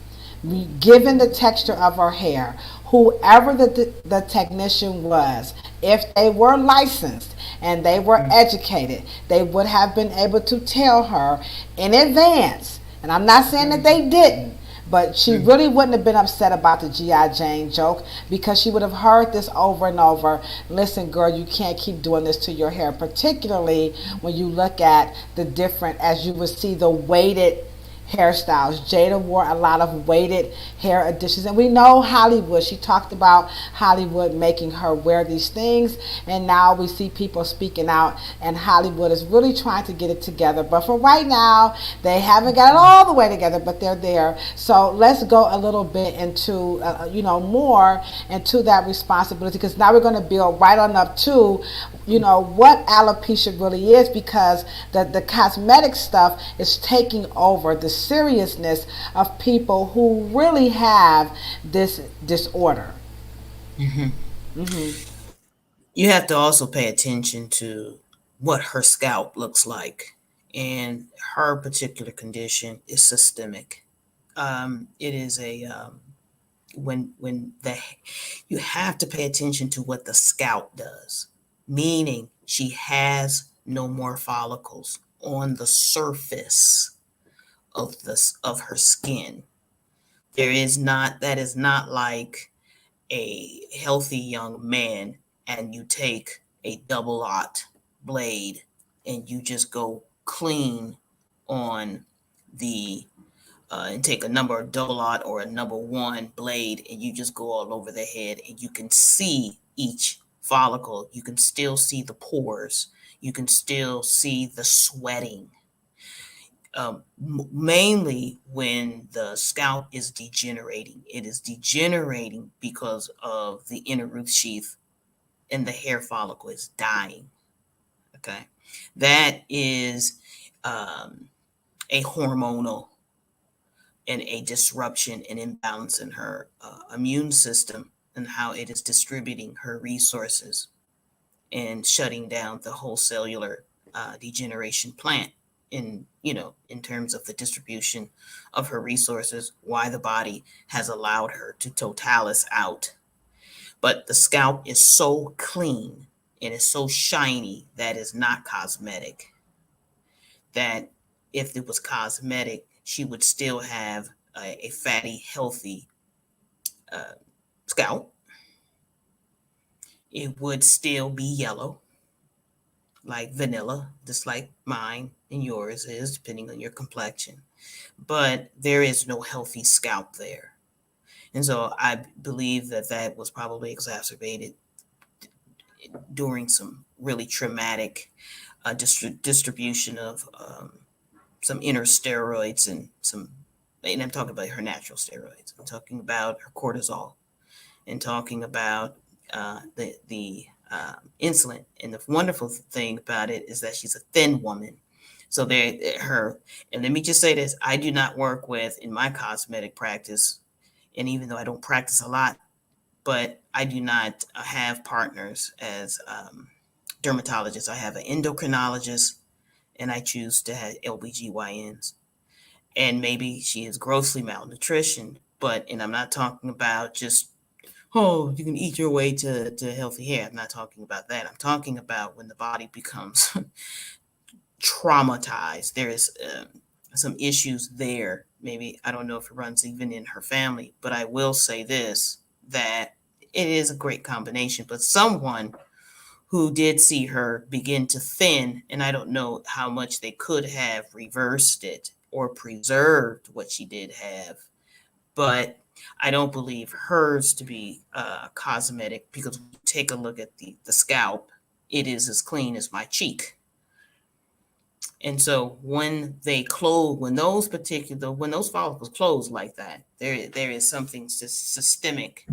given the texture of her hair. Whoever the technician was, if they were licensed and they were educated, they would have been able to tell her in advance. And I'm not saying that they didn't, but she really wouldn't have been upset about the G.I. Jane joke, because she would have heard this over and over. Listen, girl, you can't keep doing this to your hair, particularly when you look at the different, as you would see, the weighted hairstyles. Jada wore a lot of weighted hair additions, and we know Hollywood. She talked about Hollywood making her wear these things, and now we see people speaking out, and Hollywood is really trying to get it together. But for right now, they haven't got it all the way together, but they're there. So let's go a little bit into, more into that responsibility, because now we're going to build right on up to, what alopecia really is, because the cosmetic stuff is taking over the seriousness of people who really have this disorder. You have to also pay attention to what her scalp looks like. And her particular condition is systemic. It is a when the you have to pay attention to what the scalp does, meaning she has no more follicles on the surface of her skin. There is not That is not like a healthy young man and you take a double aught blade and you just go clean on the and take a number double aught or a number one blade and you just go all over the head, and you can see each follicle. You can still see the pores. You can still see the sweating. Mainly when the scalp is degenerating. It is degenerating because of the inner root sheath and the hair follicle is dying. Okay. That is a hormonal and a disruption and imbalance in her immune system and how it is distributing her resources and shutting down the whole cellular degeneration plant in terms of the distribution of her resources, why the body has allowed her to totalis out. But the scalp is so clean and is so shiny that is not cosmetic, that if it was cosmetic, she would still have a fatty, healthy scalp. It would still be yellow, like vanilla, just like mine and yours is, depending on your complexion. But there is no healthy scalp there. And so I believe that was probably exacerbated during some really traumatic distribution of some inner steroids and I'm talking about her natural steroids. I'm talking about her cortisol and talking about the insulin. And the wonderful thing about it is that she's a thin woman. So and let me just say this, I do not work with, in my cosmetic practice, and even though I don't practice a lot, but I do not have partners as dermatologists. I have an endocrinologist, and I choose to have LBGYNs. And maybe she is grossly malnutrition, and I'm not talking about just, oh, you can eat your way to healthy hair. I'm not talking about that. I'm talking about when the body becomes traumatized. There is some issues there. Maybe, I don't know if it runs even in her family, but I will say this, that it is a great combination. But someone who did see her begin to thin, and I don't know how much they could have reversed it or preserved what she did have, but I don't believe hers to be cosmetic, because when you take a look at the scalp, it is as clean as my cheek. And so when they close, when those follicles close like that, there is something systemic,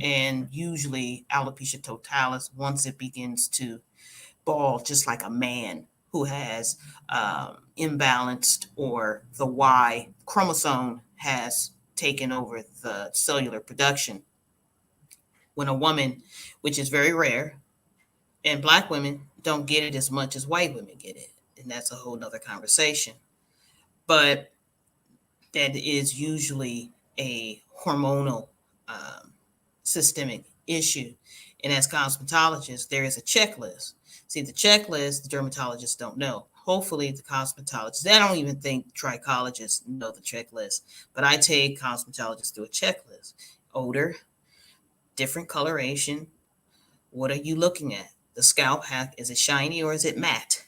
and usually alopecia totalis, once it begins to ball, just like a man who has imbalanced, or the Y chromosome has taken over the cellular production. When a woman, which is very rare, and black women don't get it as much as white women get it, and that's a whole nother conversation. But that is usually a hormonal um, systemic issue. And as cosmetologists, there is a checklist. See, the checklist, the dermatologists don't know. Hopefully, the cosmetologists, I don't even think trichologists know the checklist, but I take cosmetologists through a checklist. Odor, different coloration. What are you looking at? The scalp, is it shiny or is it matte?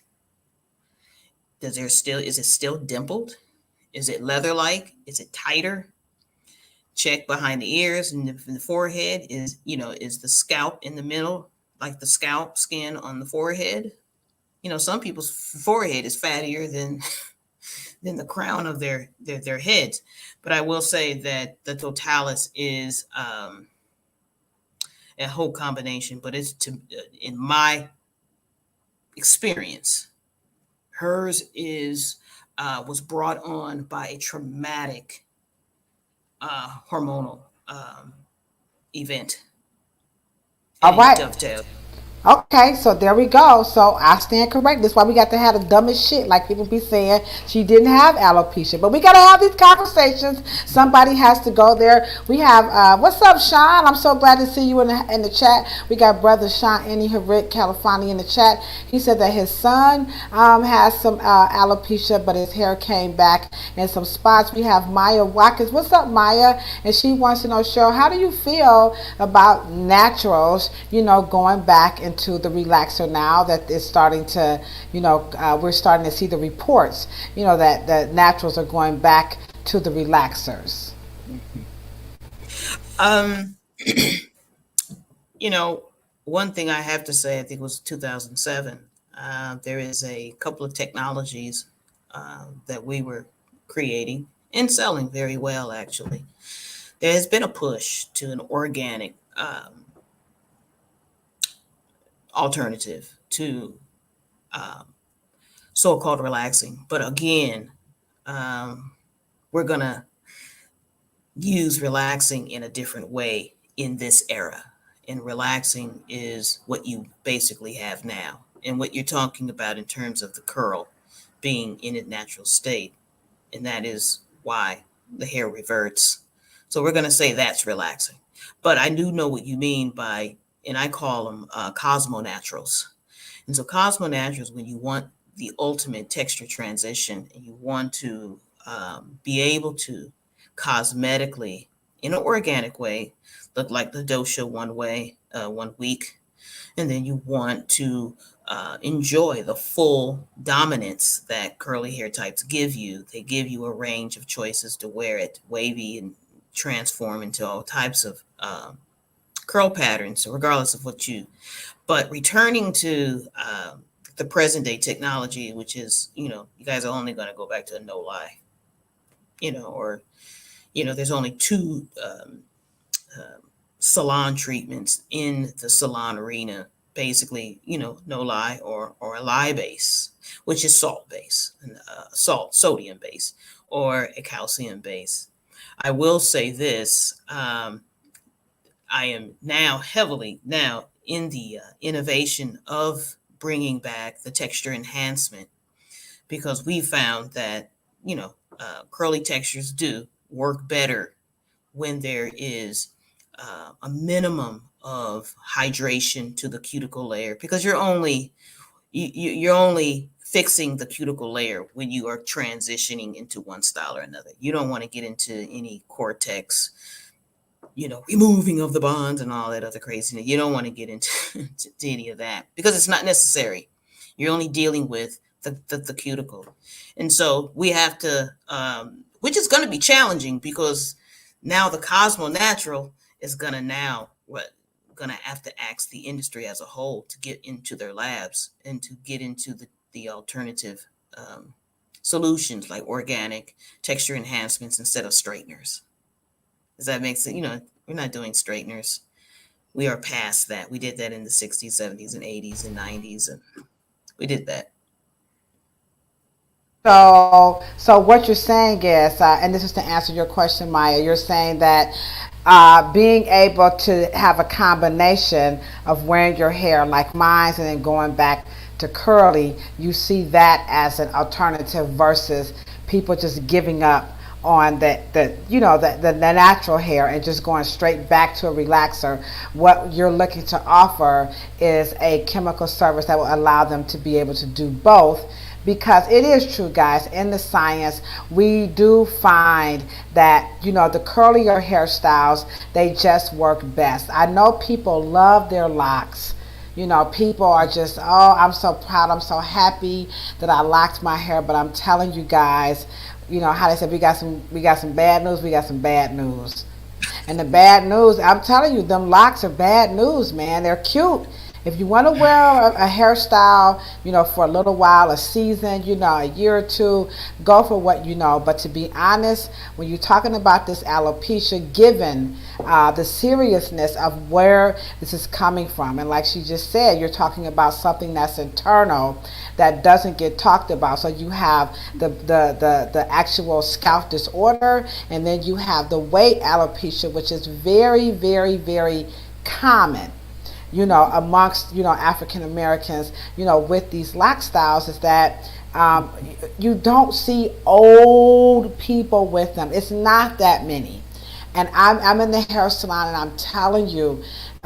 Is it still dimpled? Is it leather-like? Is it tighter? Check behind the ears and the forehead. Is the scalp in the middle, like the scalp skin on the forehead? Some people's forehead is fattier than the crown of their heads. But I will say that the totalis is a whole combination. But in my experience, hers was brought on by a traumatic hormonal event, All and it right. dovetailed. Okay, so there we go. So I stand correct. That's why we got to have the dumbest shit, like people be saying she didn't have alopecia. But we got to have these conversations. Somebody has to go there. We have, what's up, Sean? I'm so glad to see you in the chat. We got brother Sean Annie Harit, California, in the chat. He said that his son has some alopecia, but his hair came back in some spots. We have Maya Watkins. What's up, Maya? And she wants to know, Cheryl, how do you feel about naturals, going back into the relaxer now that it's starting to, we're starting to see the reports, that the naturals are going back to the relaxers? Um, One thing I have to say, I think it was 2007. There is a couple of technologies that we were creating and selling very well, actually. There has been a push to an organic alternative to um, so-called relaxing. But again, um, we're going to use relaxing in a different way in this era. And relaxing is what you basically have now. And what you're talking about in terms of the curl being in its natural state. And that is why the hair reverts. So we're going to say that's relaxing. But I do know what you mean by, and I call them Cosmo Naturals. And so Cosmo Naturals, when you want the ultimate texture transition and you want to be able to cosmetically, in an organic way, look like Ladosha one week, and then you want to enjoy the full dominance that curly hair types give you. They give you a range of choices to wear it wavy and transform into all types of curl patterns, regardless of but returning to the present day technology, which is, you guys are only going to go back to a no lie, or, there's only two salon treatments in the salon arena, basically, no lie or a lye base, which is salt base, and sodium base, or a calcium base. I will say this, I am now heavily in the innovation of bringing back the texture enhancement, because we found that, curly textures do work better when there is a minimum of hydration to the cuticle layer, because you're only fixing the cuticle layer when you are transitioning into one style or another. You don't want to get into any cortex, removing of the bonds and all that other craziness. You don't want to get into to any of that, because it's not necessary. You're only dealing with the cuticle. And so we have to, which is going to be challenging, because Now the Cosmo Natural is gonna now what gonna have to ask the industry as a whole to get into their labs and to get into the alternative solutions like organic texture enhancements instead of straighteners. Does that make sense? We're not doing straighteners. We are past that. We did that in the 60s, 70s, and 80s and 90s, and we did that. So what you're saying is, and this is to answer your question, Maya. You're saying that being able to have a combination of wearing your hair like mine and then going back to curly, you see that as an alternative versus people just giving up on the natural hair and just going straight back to a relaxer. What you're looking to offer is a chemical service that will allow them to be able to do both, because it is true, guys, in the science we do find that the curlier hairstyles, they just work best. I know people love their locks. People are just, oh, I'm so proud, I'm so happy that I locked my hair. But I'm telling you guys, how they said, we got some bad news, we got some bad news. And the bad news, I'm telling you, them locks are bad news, man. They're cute. If you want to wear a hairstyle, for a little while, a season, a year or two, go for what you know. But to be honest, when you're talking about this alopecia, given the seriousness of where this is coming from, and like she just said, you're talking about something that's internal that doesn't get talked about. So you have the actual scalp disorder, and then you have the weight alopecia, which is very, very, very common amongst African Americans with these lock styles, is that you don't see old people with them. It's not that many. And I'm in the hair salon, and I'm telling you,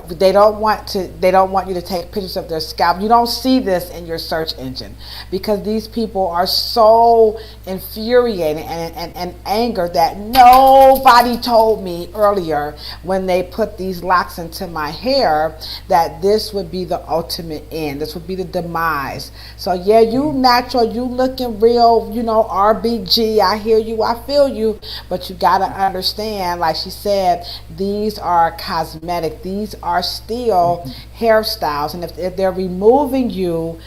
they don't want you to take pictures of their scalp. You don't see this in your search engine, because these people are so infuriated and angered that nobody told me earlier, when they put these locks into my hair, that this would be the ultimate end. This would be the demise. So yeah, you natural, you looking real, RBG. I hear you, I feel you, but you gotta understand, like she said, these are cosmetic. These are still hairstyles, and if they're removing you,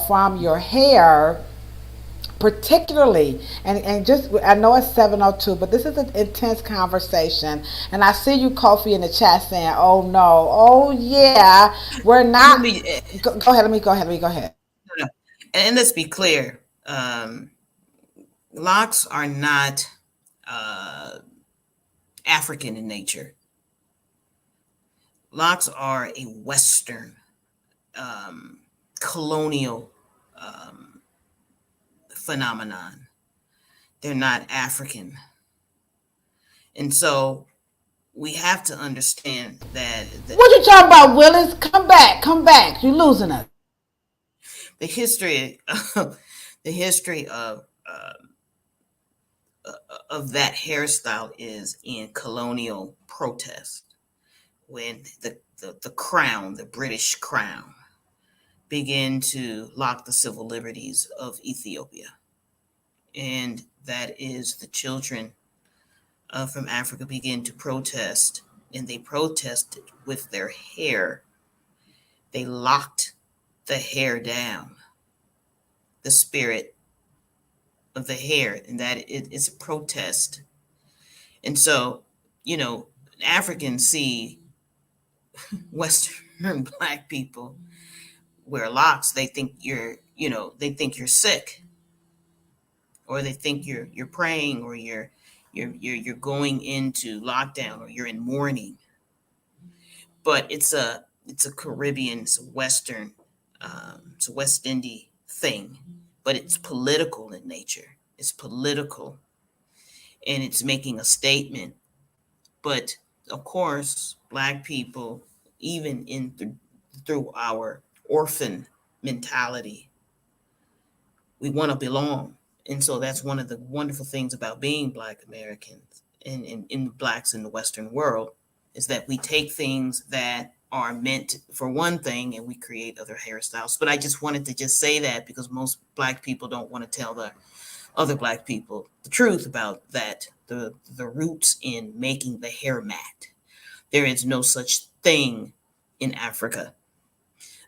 from your hair, particularly, and just, I know it's 7:02, but this is an intense conversation, and I see you, Kofi, in the chat saying, oh no, oh yeah, we're Let not. me, Go ahead, let me go ahead. no, no. And let's be clear. Locks are not uh, African in nature. Locks are a Western um, colonial um, phenomenon. They're not African. And so we have to understand that What you talking about, Willis? Come back, you losing us. the history the history of that hairstyle is in colonial protest, when the crown, the British crown, began to lock the civil liberties of Ethiopia. And that is the children from Africa begin to protest, and they protested with their hair. They locked the hair down, the spirit of the hair, and that it is a protest. And so, Africans see Western black people wear locks, they think you're sick, or they think you're praying, or you're going into lockdown, or you're in mourning. But it's a Caribbean, it's a West Indian thing, but it's political in nature. It's political, and it's making a statement. But of course, black people, even through our orphan mentality, we want to belong. And so that's one of the wonderful things about being Black Americans and in blacks in the Western world, is that we take things that are meant for one thing and we create other hairstyles. But I just wanted to just say that, because most black people don't want to tell other Black people the truth about that, the roots in making the hair matte. There is no such thing in Africa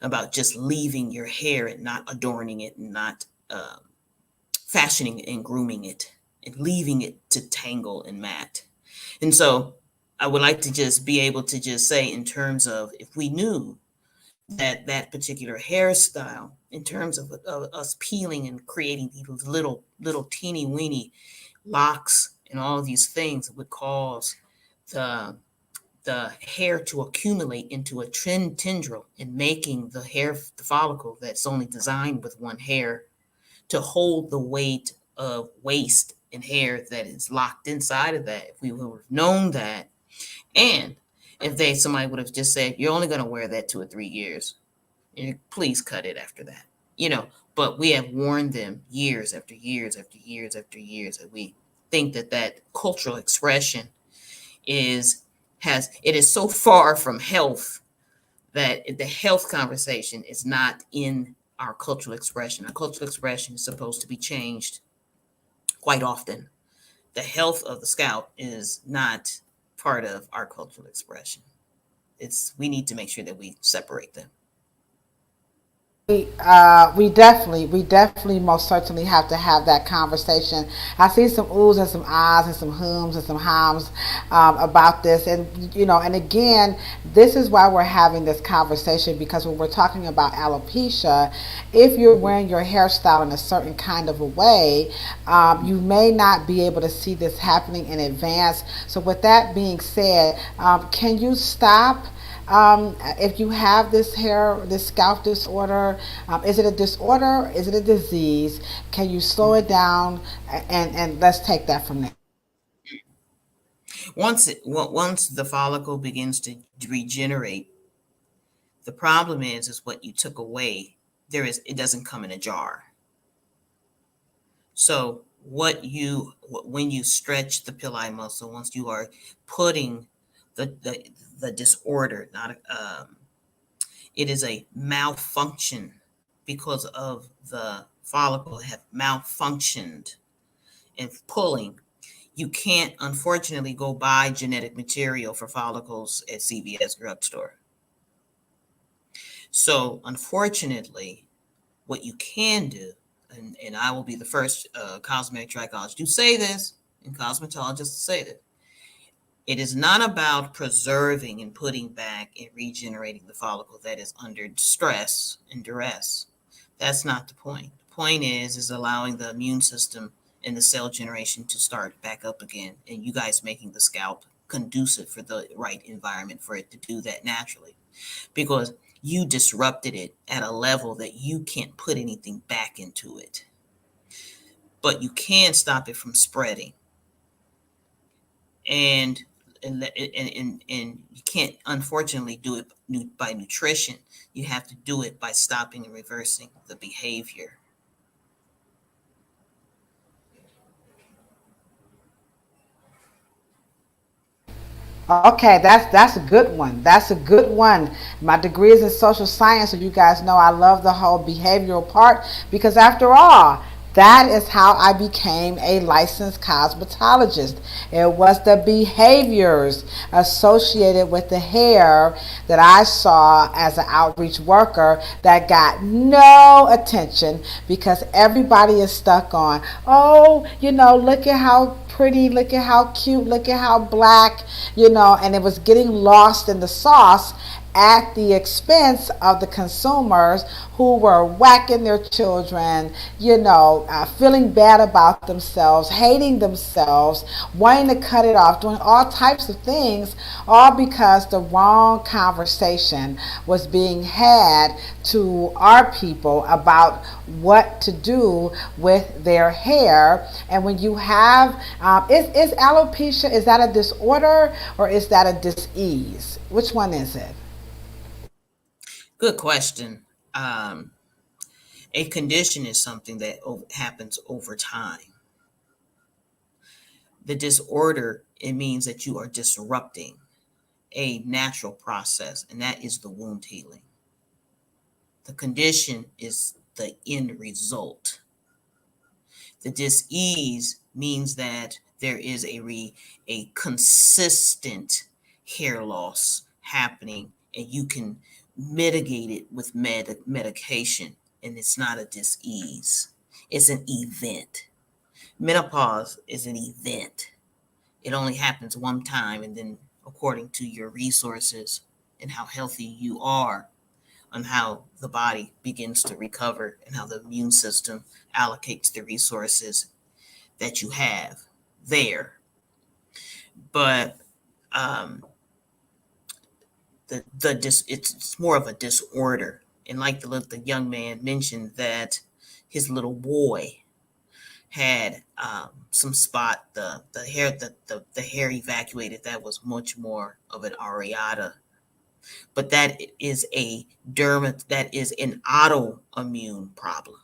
about just leaving your hair and not adorning it and not fashioning and grooming it and leaving it to tangle and mat. And so I would like to just be able to just say, in terms of, if we knew that that particular hairstyle, in terms of us peeling and creating these little teeny weeny locks and all of these things, would cause the the hair to accumulate into a tendril and making the follicle that's only designed with one hair to hold the weight of waste and hair that is locked inside of that. If we would have known that, and if somebody would have just said, you're only going to wear that 2 or 3 years, please cut it after that, but we have warned them years after years after years after years, that we think that cultural expression is so far from health, that the health conversation is not in our cultural expression. Our cultural expression is supposed to be changed quite often. The health of the scalp is not part of our cultural expression. We need to make sure that we separate them. We definitely most certainly have to have that conversation. I see some oohs and some ahs and some hums and some hums about this, and and again, this is why we're having this conversation, because when we're talking about alopecia, if you're wearing your hairstyle in a certain kind of a way, you may not be able to see this happening in advance. So, with that being said, can you stop? If you have this scalp disorder, is it a disorder? Is it a disease? Can you slow it down? And let's take that from there. Once the follicle begins to regenerate, the problem is what you took away. It doesn't come in a jar. So when you stretch the pili muscle, once you are putting the disorder, not it is a malfunction, because of the follicle have malfunctioned and pulling. You can't, unfortunately, go buy genetic material for follicles at CVS drugstore. So unfortunately, what you can do, and I will be the first cosmetic trichologist to say this, and cosmetologist to say that, it is not about preserving and putting back and regenerating the follicle that is under stress and duress. That's not the point. The point is allowing the immune system and the cell generation to start back up again, and you guys making the scalp conducive for the right environment for it to do that naturally. Because you disrupted it at a level that you can't put anything back into it. But you can stop it from spreading. And you can't, unfortunately, do it by nutrition. You have to do it by stopping and reversing the behavior. Okay, that's a good one. That's a good one. My degree is in social science, so you guys know I love the whole behavioral part, because after all, that is how I became a licensed cosmetologist. It was the behaviors associated with the hair that I saw as an outreach worker that got no attention, because everybody is stuck on, oh, look at how pretty, look at how cute, look at how black, and it was getting lost in the sauce at the expense of the consumers, who were whacking their children, feeling bad about themselves, hating themselves, wanting to cut it off, doing all types of things, all because the wrong conversation was being had to our people about what to do with their hair. And when you have, is alopecia, is that a disorder or is that a disease? Which one is it? Good question. A condition is something that happens over time. The disorder, it means that you are disrupting a natural process, and that is the wound healing. The condition is the end result. The dis-ease means that there is a consistent hair loss happening, and you can mitigate it with medication, and it's not a dis-ease. It's an event. Menopause is an event. It only happens one time, and then according to your resources and how healthy you are, on how the body begins to recover and how the immune system allocates the resources that you have there. But it's more of a disorder. And like the young man mentioned, that his little boy had some spot, the hair evacuated, that was much more of an areata. But that is that is an autoimmune problem,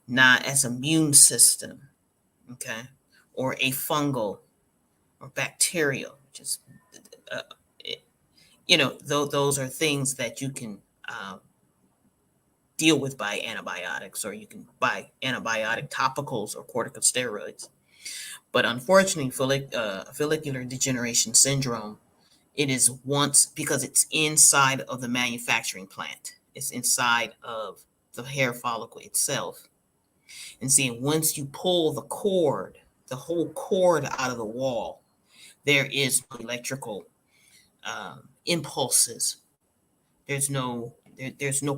not as immune system, okay, or a fungal or bacterial, which is, uh, those are things that you can deal with by antibiotics, or you can buy antibiotic topicals or corticosteroids. But unfortunately, follicular degeneration syndrome, it is once, because it's inside of the manufacturing plant. It's inside of the hair follicle itself. And see, once you pull the whole cord out of the wall, there is no electrical impulses. There's no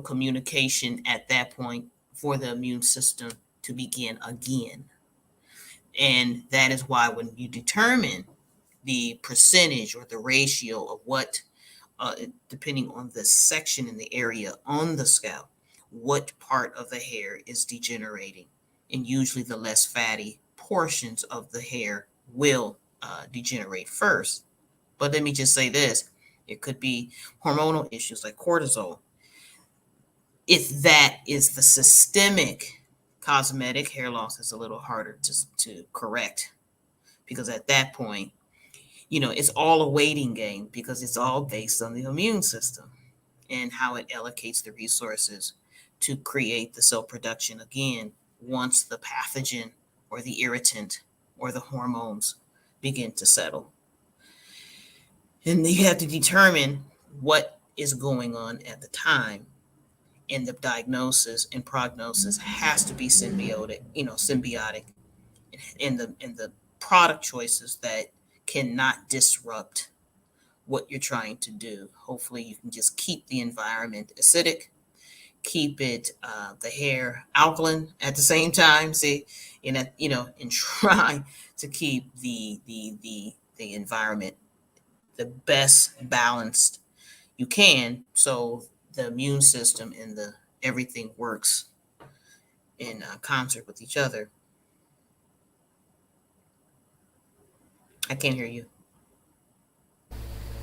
communication at that point for the immune system to begin again. And that is why when you determine the percentage or the ratio of what, depending on the section in the area on the scalp, what part of the hair is degenerating. And usually the less fatty portions of the hair will degenerate first. But let me just say this. It could be hormonal issues like cortisol. If that is the systemic cosmetic hair loss, is a little harder to correct, because at that point, it's all a waiting game, because it's all based on the immune system and how it allocates the resources to create the cell production again once the pathogen or the irritant or the hormones begin to settle. And you have to determine what is going on at the time. And the diagnosis and prognosis has to be symbiotic, in the product choices that cannot disrupt what you're trying to do. Hopefully you can just keep the environment acidic, keep it the hair alkaline at the same time, and try to keep the environment the best balanced you can, so the immune system and everything works in concert with each other. I can't hear you.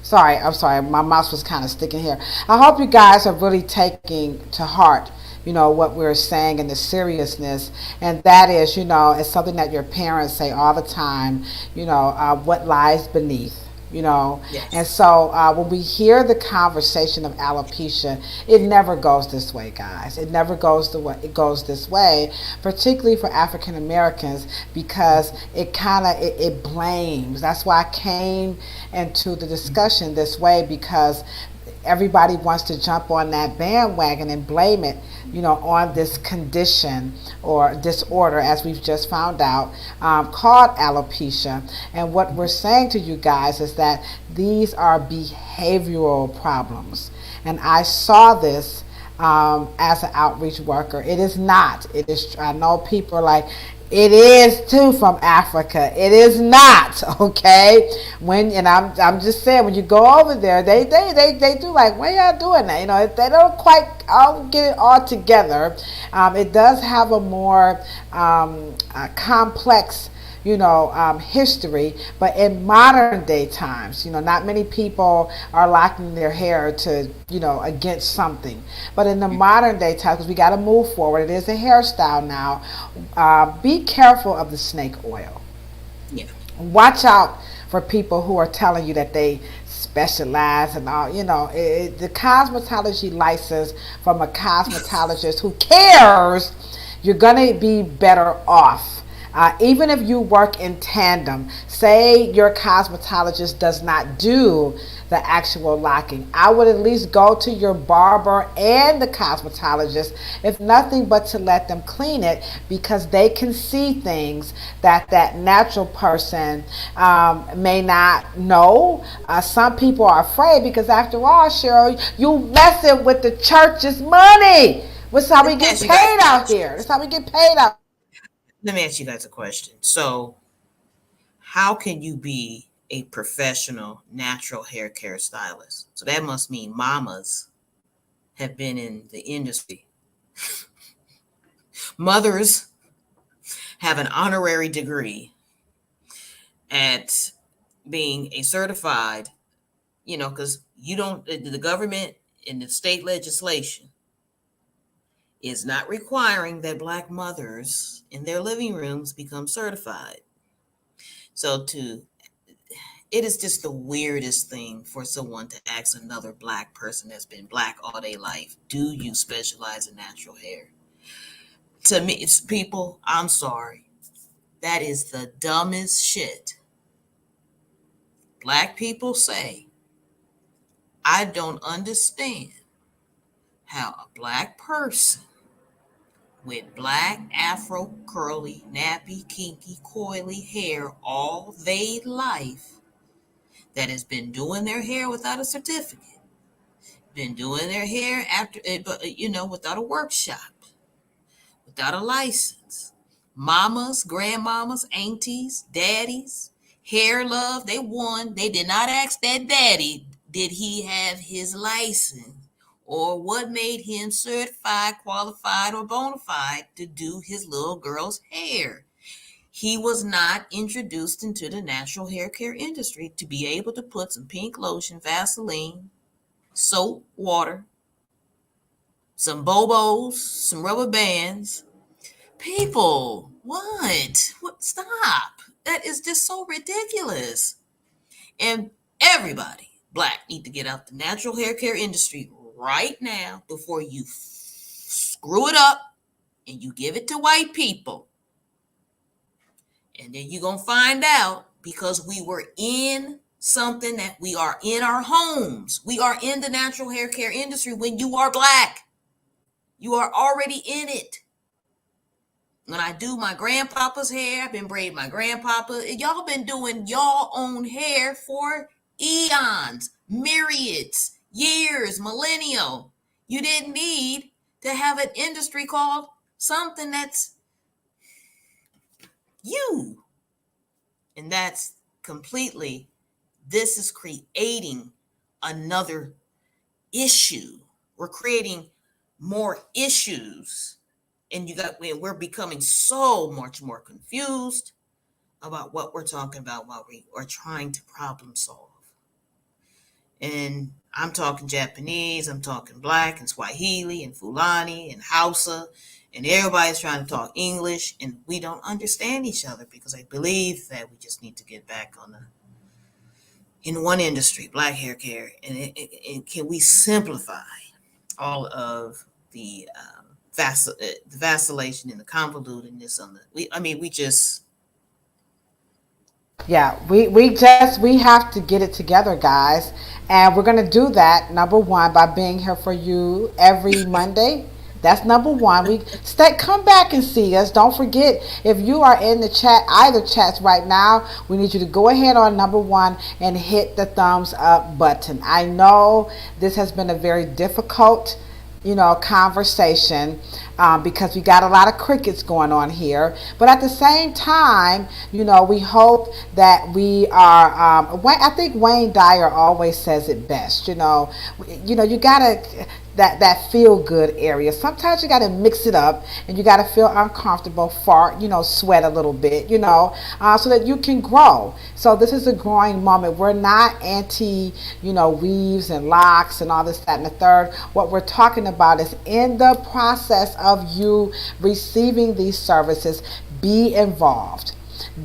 Sorry, I'm sorry. My mouse was kind of sticking here. I hope you guys are really taking to heart, what we're saying and the seriousness. And that is, it's something that your parents say all the time, what lies beneath. And Yes. so when we hear the conversation of alopecia, it never goes this way, guys. It never goes the way it goes this way, particularly for African Americans, because it blames. That's why I came into the discussion this way, because everybody wants to jump on that bandwagon and blame it, on this condition or disorder, as we've just found out, called alopecia. And what we're saying to you guys is that these are behavioral problems. And I saw this as an outreach worker. It is not. It is. I know people are like, it is too from Africa. It is not, okay. I'm just saying, when you go over there, they do like, why y'all doing that? They don't quite all get it all together. It does have a more complex history, but in modern day times, not many people are locking their hair to, against something. But in the modern day times, because we got to move forward, it is a hairstyle now. Be careful of the snake oil. Yeah. Watch out for people who are telling you that they specialize and all. The cosmetology license from a cosmetologist who cares, you're gonna be better off Even if you work in tandem, say your cosmetologist does not do the actual locking, I would at least go to your barber and the cosmetologist, if nothing but to let them clean it, because they can see things that that natural person may not know. Some people are afraid because, after all, Cheryl, you messing with the church's money. That's how Let we me get ask you guys paid a out question. here. That's how we get paid out. Let me ask you guys a question. So, how can you be a professional natural hair care stylist? So that must mean mamas have been in the industry. Mothers have an honorary degree at being a certified, because you don't, the government and the state legislation is not requiring that Black mothers in their living rooms become certified. So it is just the weirdest thing for someone to ask another Black person that's been Black all their life, do you specialize in natural hair? To me, it's people, I'm sorry. That is the dumbest shit. Black people say, I don't understand how a Black person with black afro curly nappy kinky coily hair all they life, that has been doing their hair without a certificate, been doing their hair after, but without a workshop, without a license. Mamas, grandmamas, aunties, daddies, hair love, they won. They did not ask that daddy, did he have his license? Or what made him certified, qualified, or bona fide to do his little girl's hair? He was not introduced into the natural hair care industry to be able to put some pink lotion, Vaseline, soap, water, some bobos, some rubber bands. People, what? What? Stop. That is just so ridiculous. And everybody, Black, need to get out the natural hair care industry right now before you screw it up and you give it to white people. And then you're going to find out, because we were in something that we are in our homes. We are in the natural hair care industry when you are Black. You are already in it. When I do my grandpapa's hair, I've been braiding my grandpapa. Y'all been doing y'all own hair for eons, myriads, years, millennial. You didn't need to have an industry called something that's you. And that's completely, this is creating another issue. We're creating more issues. And we're becoming so much more confused about what we're talking about while we are trying to problem solve. And I'm talking Japanese, I'm talking Black and Swahili and Fulani and Hausa, and everybody's trying to talk English, and we don't understand each other, because I believe that we just need to get back in one industry, Black hair care, and can we simplify all of the vacillation and the convolutedness on we just. Yeah, we have to get it together, guys, and we're gonna do that. Number one, by being here for you every Monday. That's number one. We stay, come back and see us. Don't forget, if you are in the chat, either chats right now, we need you to go ahead on number one and hit the thumbs up button. I know this has been a very difficult, conversation, because we got a lot of crickets going on here. But at the same time, we hope that we are. I think Wayne Dyer always says it best. You gotta that feel good area. Sometimes you got to mix it up, and you got to feel uncomfortable, fart, sweat a little bit, so that you can grow. So this is a growing moment. We're not anti, weaves and locks and all this, that, and the third. What we're talking about is, in the process of you receiving these services, be involved.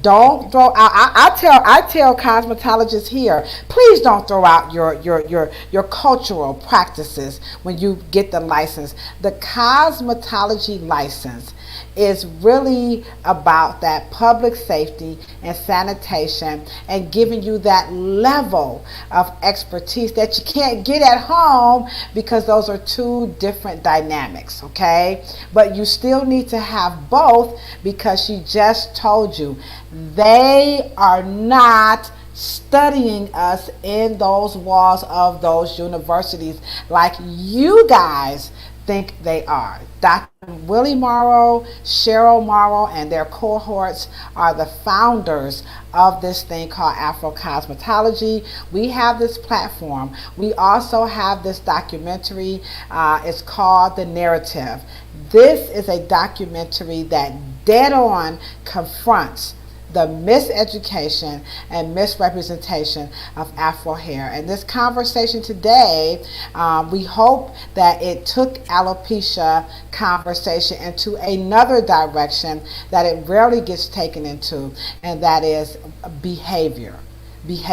Don't throw out. I tell cosmetologists here, please don't throw out your cultural practices when you get the license. The cosmetology license is really about that public safety and sanitation and giving you that level of expertise that you can't get at home because those are two different dynamics, okay? But you still need to have both because she just told you they are not studying us in those walls of those universities like you guys think they are. Dr. Willie Morrow, Cheryl Morrow, and their cohorts are the founders of this thing called Afro Cosmetology. We have this platform. We also have this documentary. It's called The Narrative. This is a documentary that dead on confronts the miseducation and misrepresentation of Afro hair. And this conversation today, we hope that it took alopecia conversation into another direction that it rarely gets taken into, and that is behavior. Next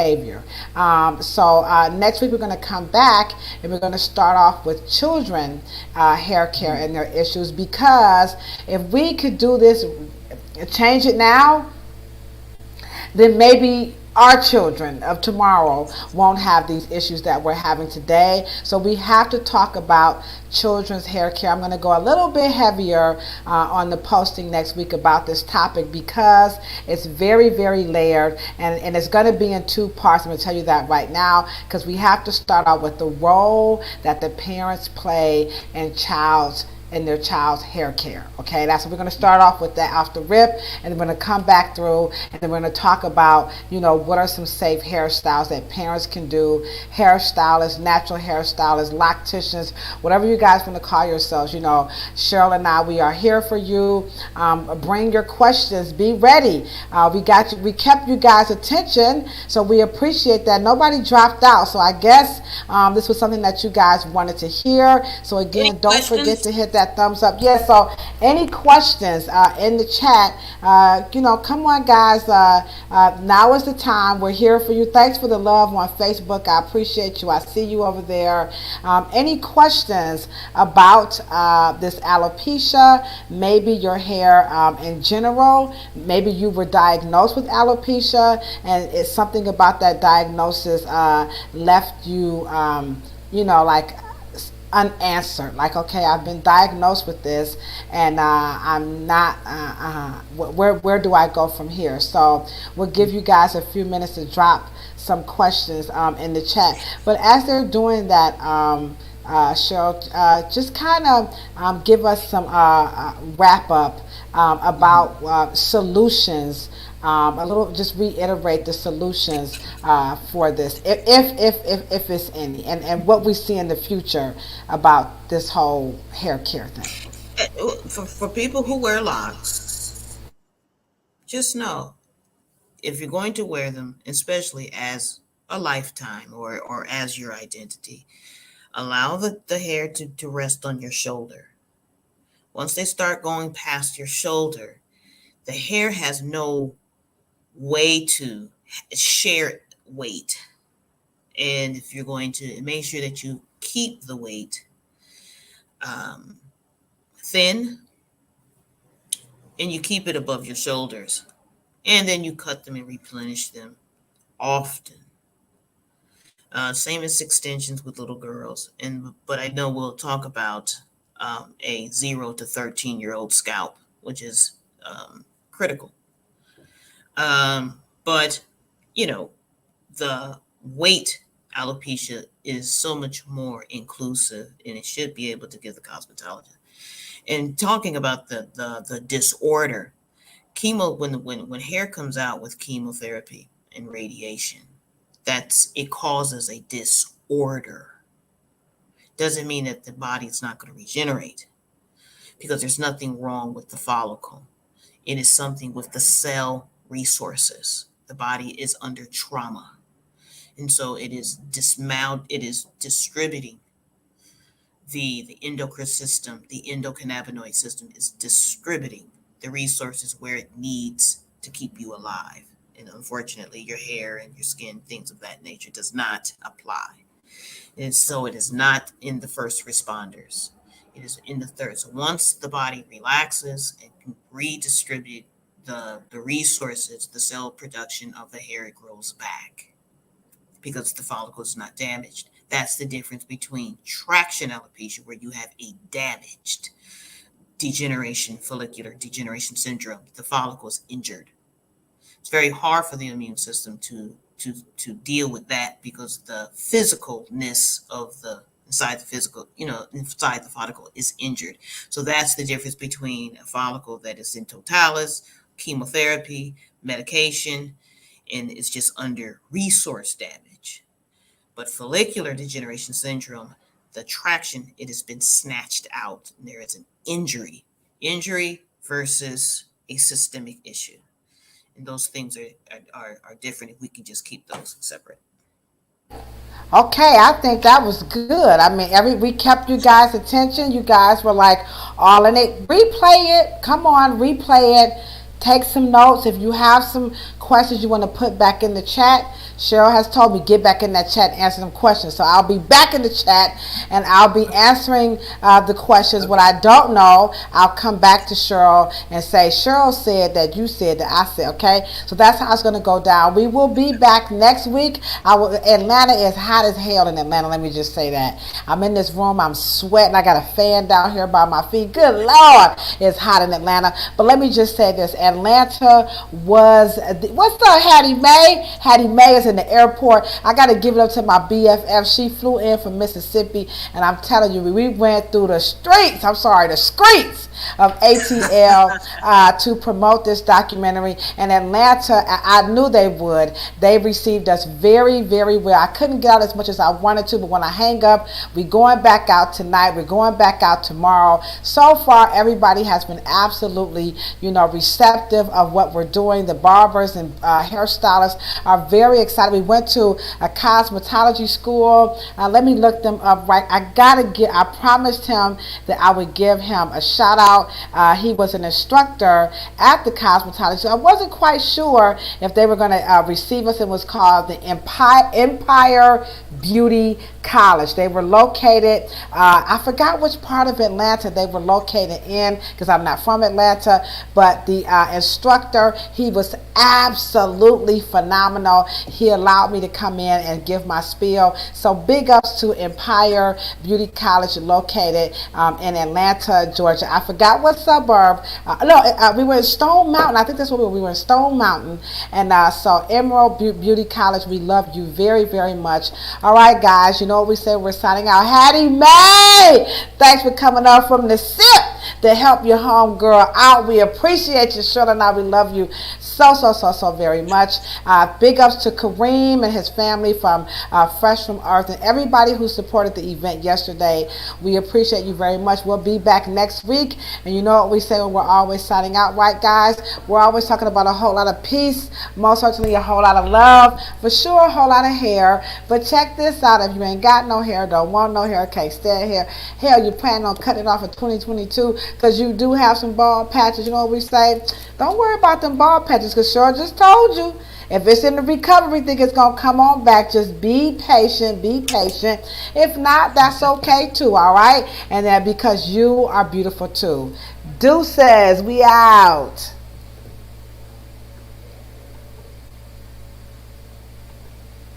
week we're going to come back and we're going to start off with children hair care and their issues, because if we could do this, change it now, then maybe our children of tomorrow won't have these issues that we're having today. So we have to talk about children's hair care. I'm going to go a little bit heavier on the posting next week about this topic because it's very, very layered, and it's going to be in two parts. I'm going to tell you that right now, because we have to start out with the role that the parents play in their child's hair care. Okay, that's what we're going to start off with, that off the rip, and then we're going to come back through and then we're going to talk about, what are some safe hairstyles that parents can do, hairstylists, natural hairstylists, locticians, whatever you guys want to call yourselves. Cheryl and I, we are here for you. Bring your questions, be ready. We kept you guys' attention, so we appreciate that. Nobody dropped out, so I guess this was something that you guys wanted to hear. So again, don't forget to hit that thumbs up. Yes, so any questions in the chat, come on guys, now is the time. We're here for you. Thanks for the love on Facebook. I appreciate you. I see you over there. Any questions about this alopecia, maybe your hair in general, maybe you were diagnosed with alopecia and it's something about that diagnosis left you like unanswered, like, okay, I've been diagnosed with this and I'm not where do I go from here? So we'll give you guys a few minutes to drop some questions in the chat, but as they're doing that, Cheryl, just kind of give us some wrap up about solutions. A little, just reiterate the solutions for this, if it's any, and what we see in the future about this whole hair care thing. For people who wear locks, just know, if you're going to wear them, especially as a lifetime or as your identity, allow the hair to rest on your shoulder. Once they start going past your shoulder, the hair has no way to share weight. And if you're going to make sure that you keep the weight thin and you keep it above your shoulders, and then you cut them and replenish them often. Same as extensions with little girls, but I know we'll talk about a 0 to 13-year-old scalp, which is critical. But the weight alopecia is so much more inclusive, and it should be able to give the cosmetologist. And talking about the disorder, chemo, when hair comes out with chemotherapy and radiation, it causes a disorder. Doesn't mean that the body's not going to regenerate, because there's nothing wrong with the follicle. It is something with the cell resources. The body is under trauma. And so it is distributing the endocrine system, the endocannabinoid system is distributing the resources where it needs to keep you alive. And unfortunately, your hair and your skin, things of that nature, does not apply. And so it is not in the first responders. It is in the third. So once the body relaxes and can redistribute the resources, the cell production of the hair, it grows back because the follicle is not damaged. That's the difference between traction alopecia, where you have a damaged degeneration, follicular degeneration syndrome. The follicle is injured. It's very hard for the immune system to deal with that because the physicalness of the inside the physical, inside the follicle is injured. So that's the difference between a follicle that is in totalis, chemotherapy, medication, and it's just under resource damage. But follicular degeneration syndrome, the traction, it has been snatched out. And there is an injury versus a systemic issue. And those things are different if we can just keep those separate. Okay, I think that was good. I mean, we kept you guys' attention. You guys were like all in it. Replay it. Come on, replay it. Take some notes. If you have some questions you want to put back in the chat, Cheryl has told me get back in that chat and answer some questions. So I'll be back in the chat and I'll be answering the questions. What I don't know, I'll come back to Cheryl and say, Cheryl said that you said that I said, okay? So that's how it's going to go down. We will be back next week. Atlanta is hot as hell in Atlanta. Let me just say that. I'm in this room. I'm sweating. I got a fan down here by my feet. Good Lord, it's hot in Atlanta. But let me just say this. Atlanta was, what's up, Hattie Mae? Hattie Mae is in the airport. I got to give it up to my BFF. She flew in from Mississippi, and I'm telling you, we went through the streets of ATL to promote this documentary. And Atlanta, I knew they would. They received us very, very well. I couldn't get out as much as I wanted to, but when I hang up, we're going back out tonight. We're going back out tomorrow. So far, everybody has been absolutely, receptive of what we're doing. The barbers and hairstylists are very excited. We went to a cosmetology school. Let me look them up right. I promised him that I would give him a shout out. He was an instructor at the cosmetology. So I wasn't quite sure if they were going to receive us. It was called the Empire Beauty College. They were located, I forgot which part of Atlanta they were located in because I'm not from Atlanta, but the instructor, he was absolutely phenomenal. He allowed me to come in and give my spiel. So big ups to Empire Beauty College located in Atlanta, Georgia. I forgot what suburb. We were in Stone Mountain. I think that's what we were in Stone Mountain. And so Emerald Beauty College, we love you very, very much. All right, guys, you know what we said? We're signing out. Hattie Mae, thanks for coming up from the SIP to help your home girl out. We appreciate you, Shirley, and I. We love you so very much. Big ups to Kareem and his family from Fresh from Earth and everybody who supported the event yesterday. We appreciate you very much. We'll be back next week. And you know what we say when we're always signing out, right, guys? We're always talking about a whole lot of peace, most certainly a whole lot of love, for sure a whole lot of hair. But check this out. If you ain't got no hair, don't want no hair, can't stand hair, hell, you plan on cutting it off in 2022 because you do have some bald patches. You know what we say? Don't worry about them bald patches because Cheryl just told you. If it's in the recovery, think it's going to come on back. Just be patient, be patient. If not, that's okay too, all right? And then because you are beautiful too. Deuces, we out.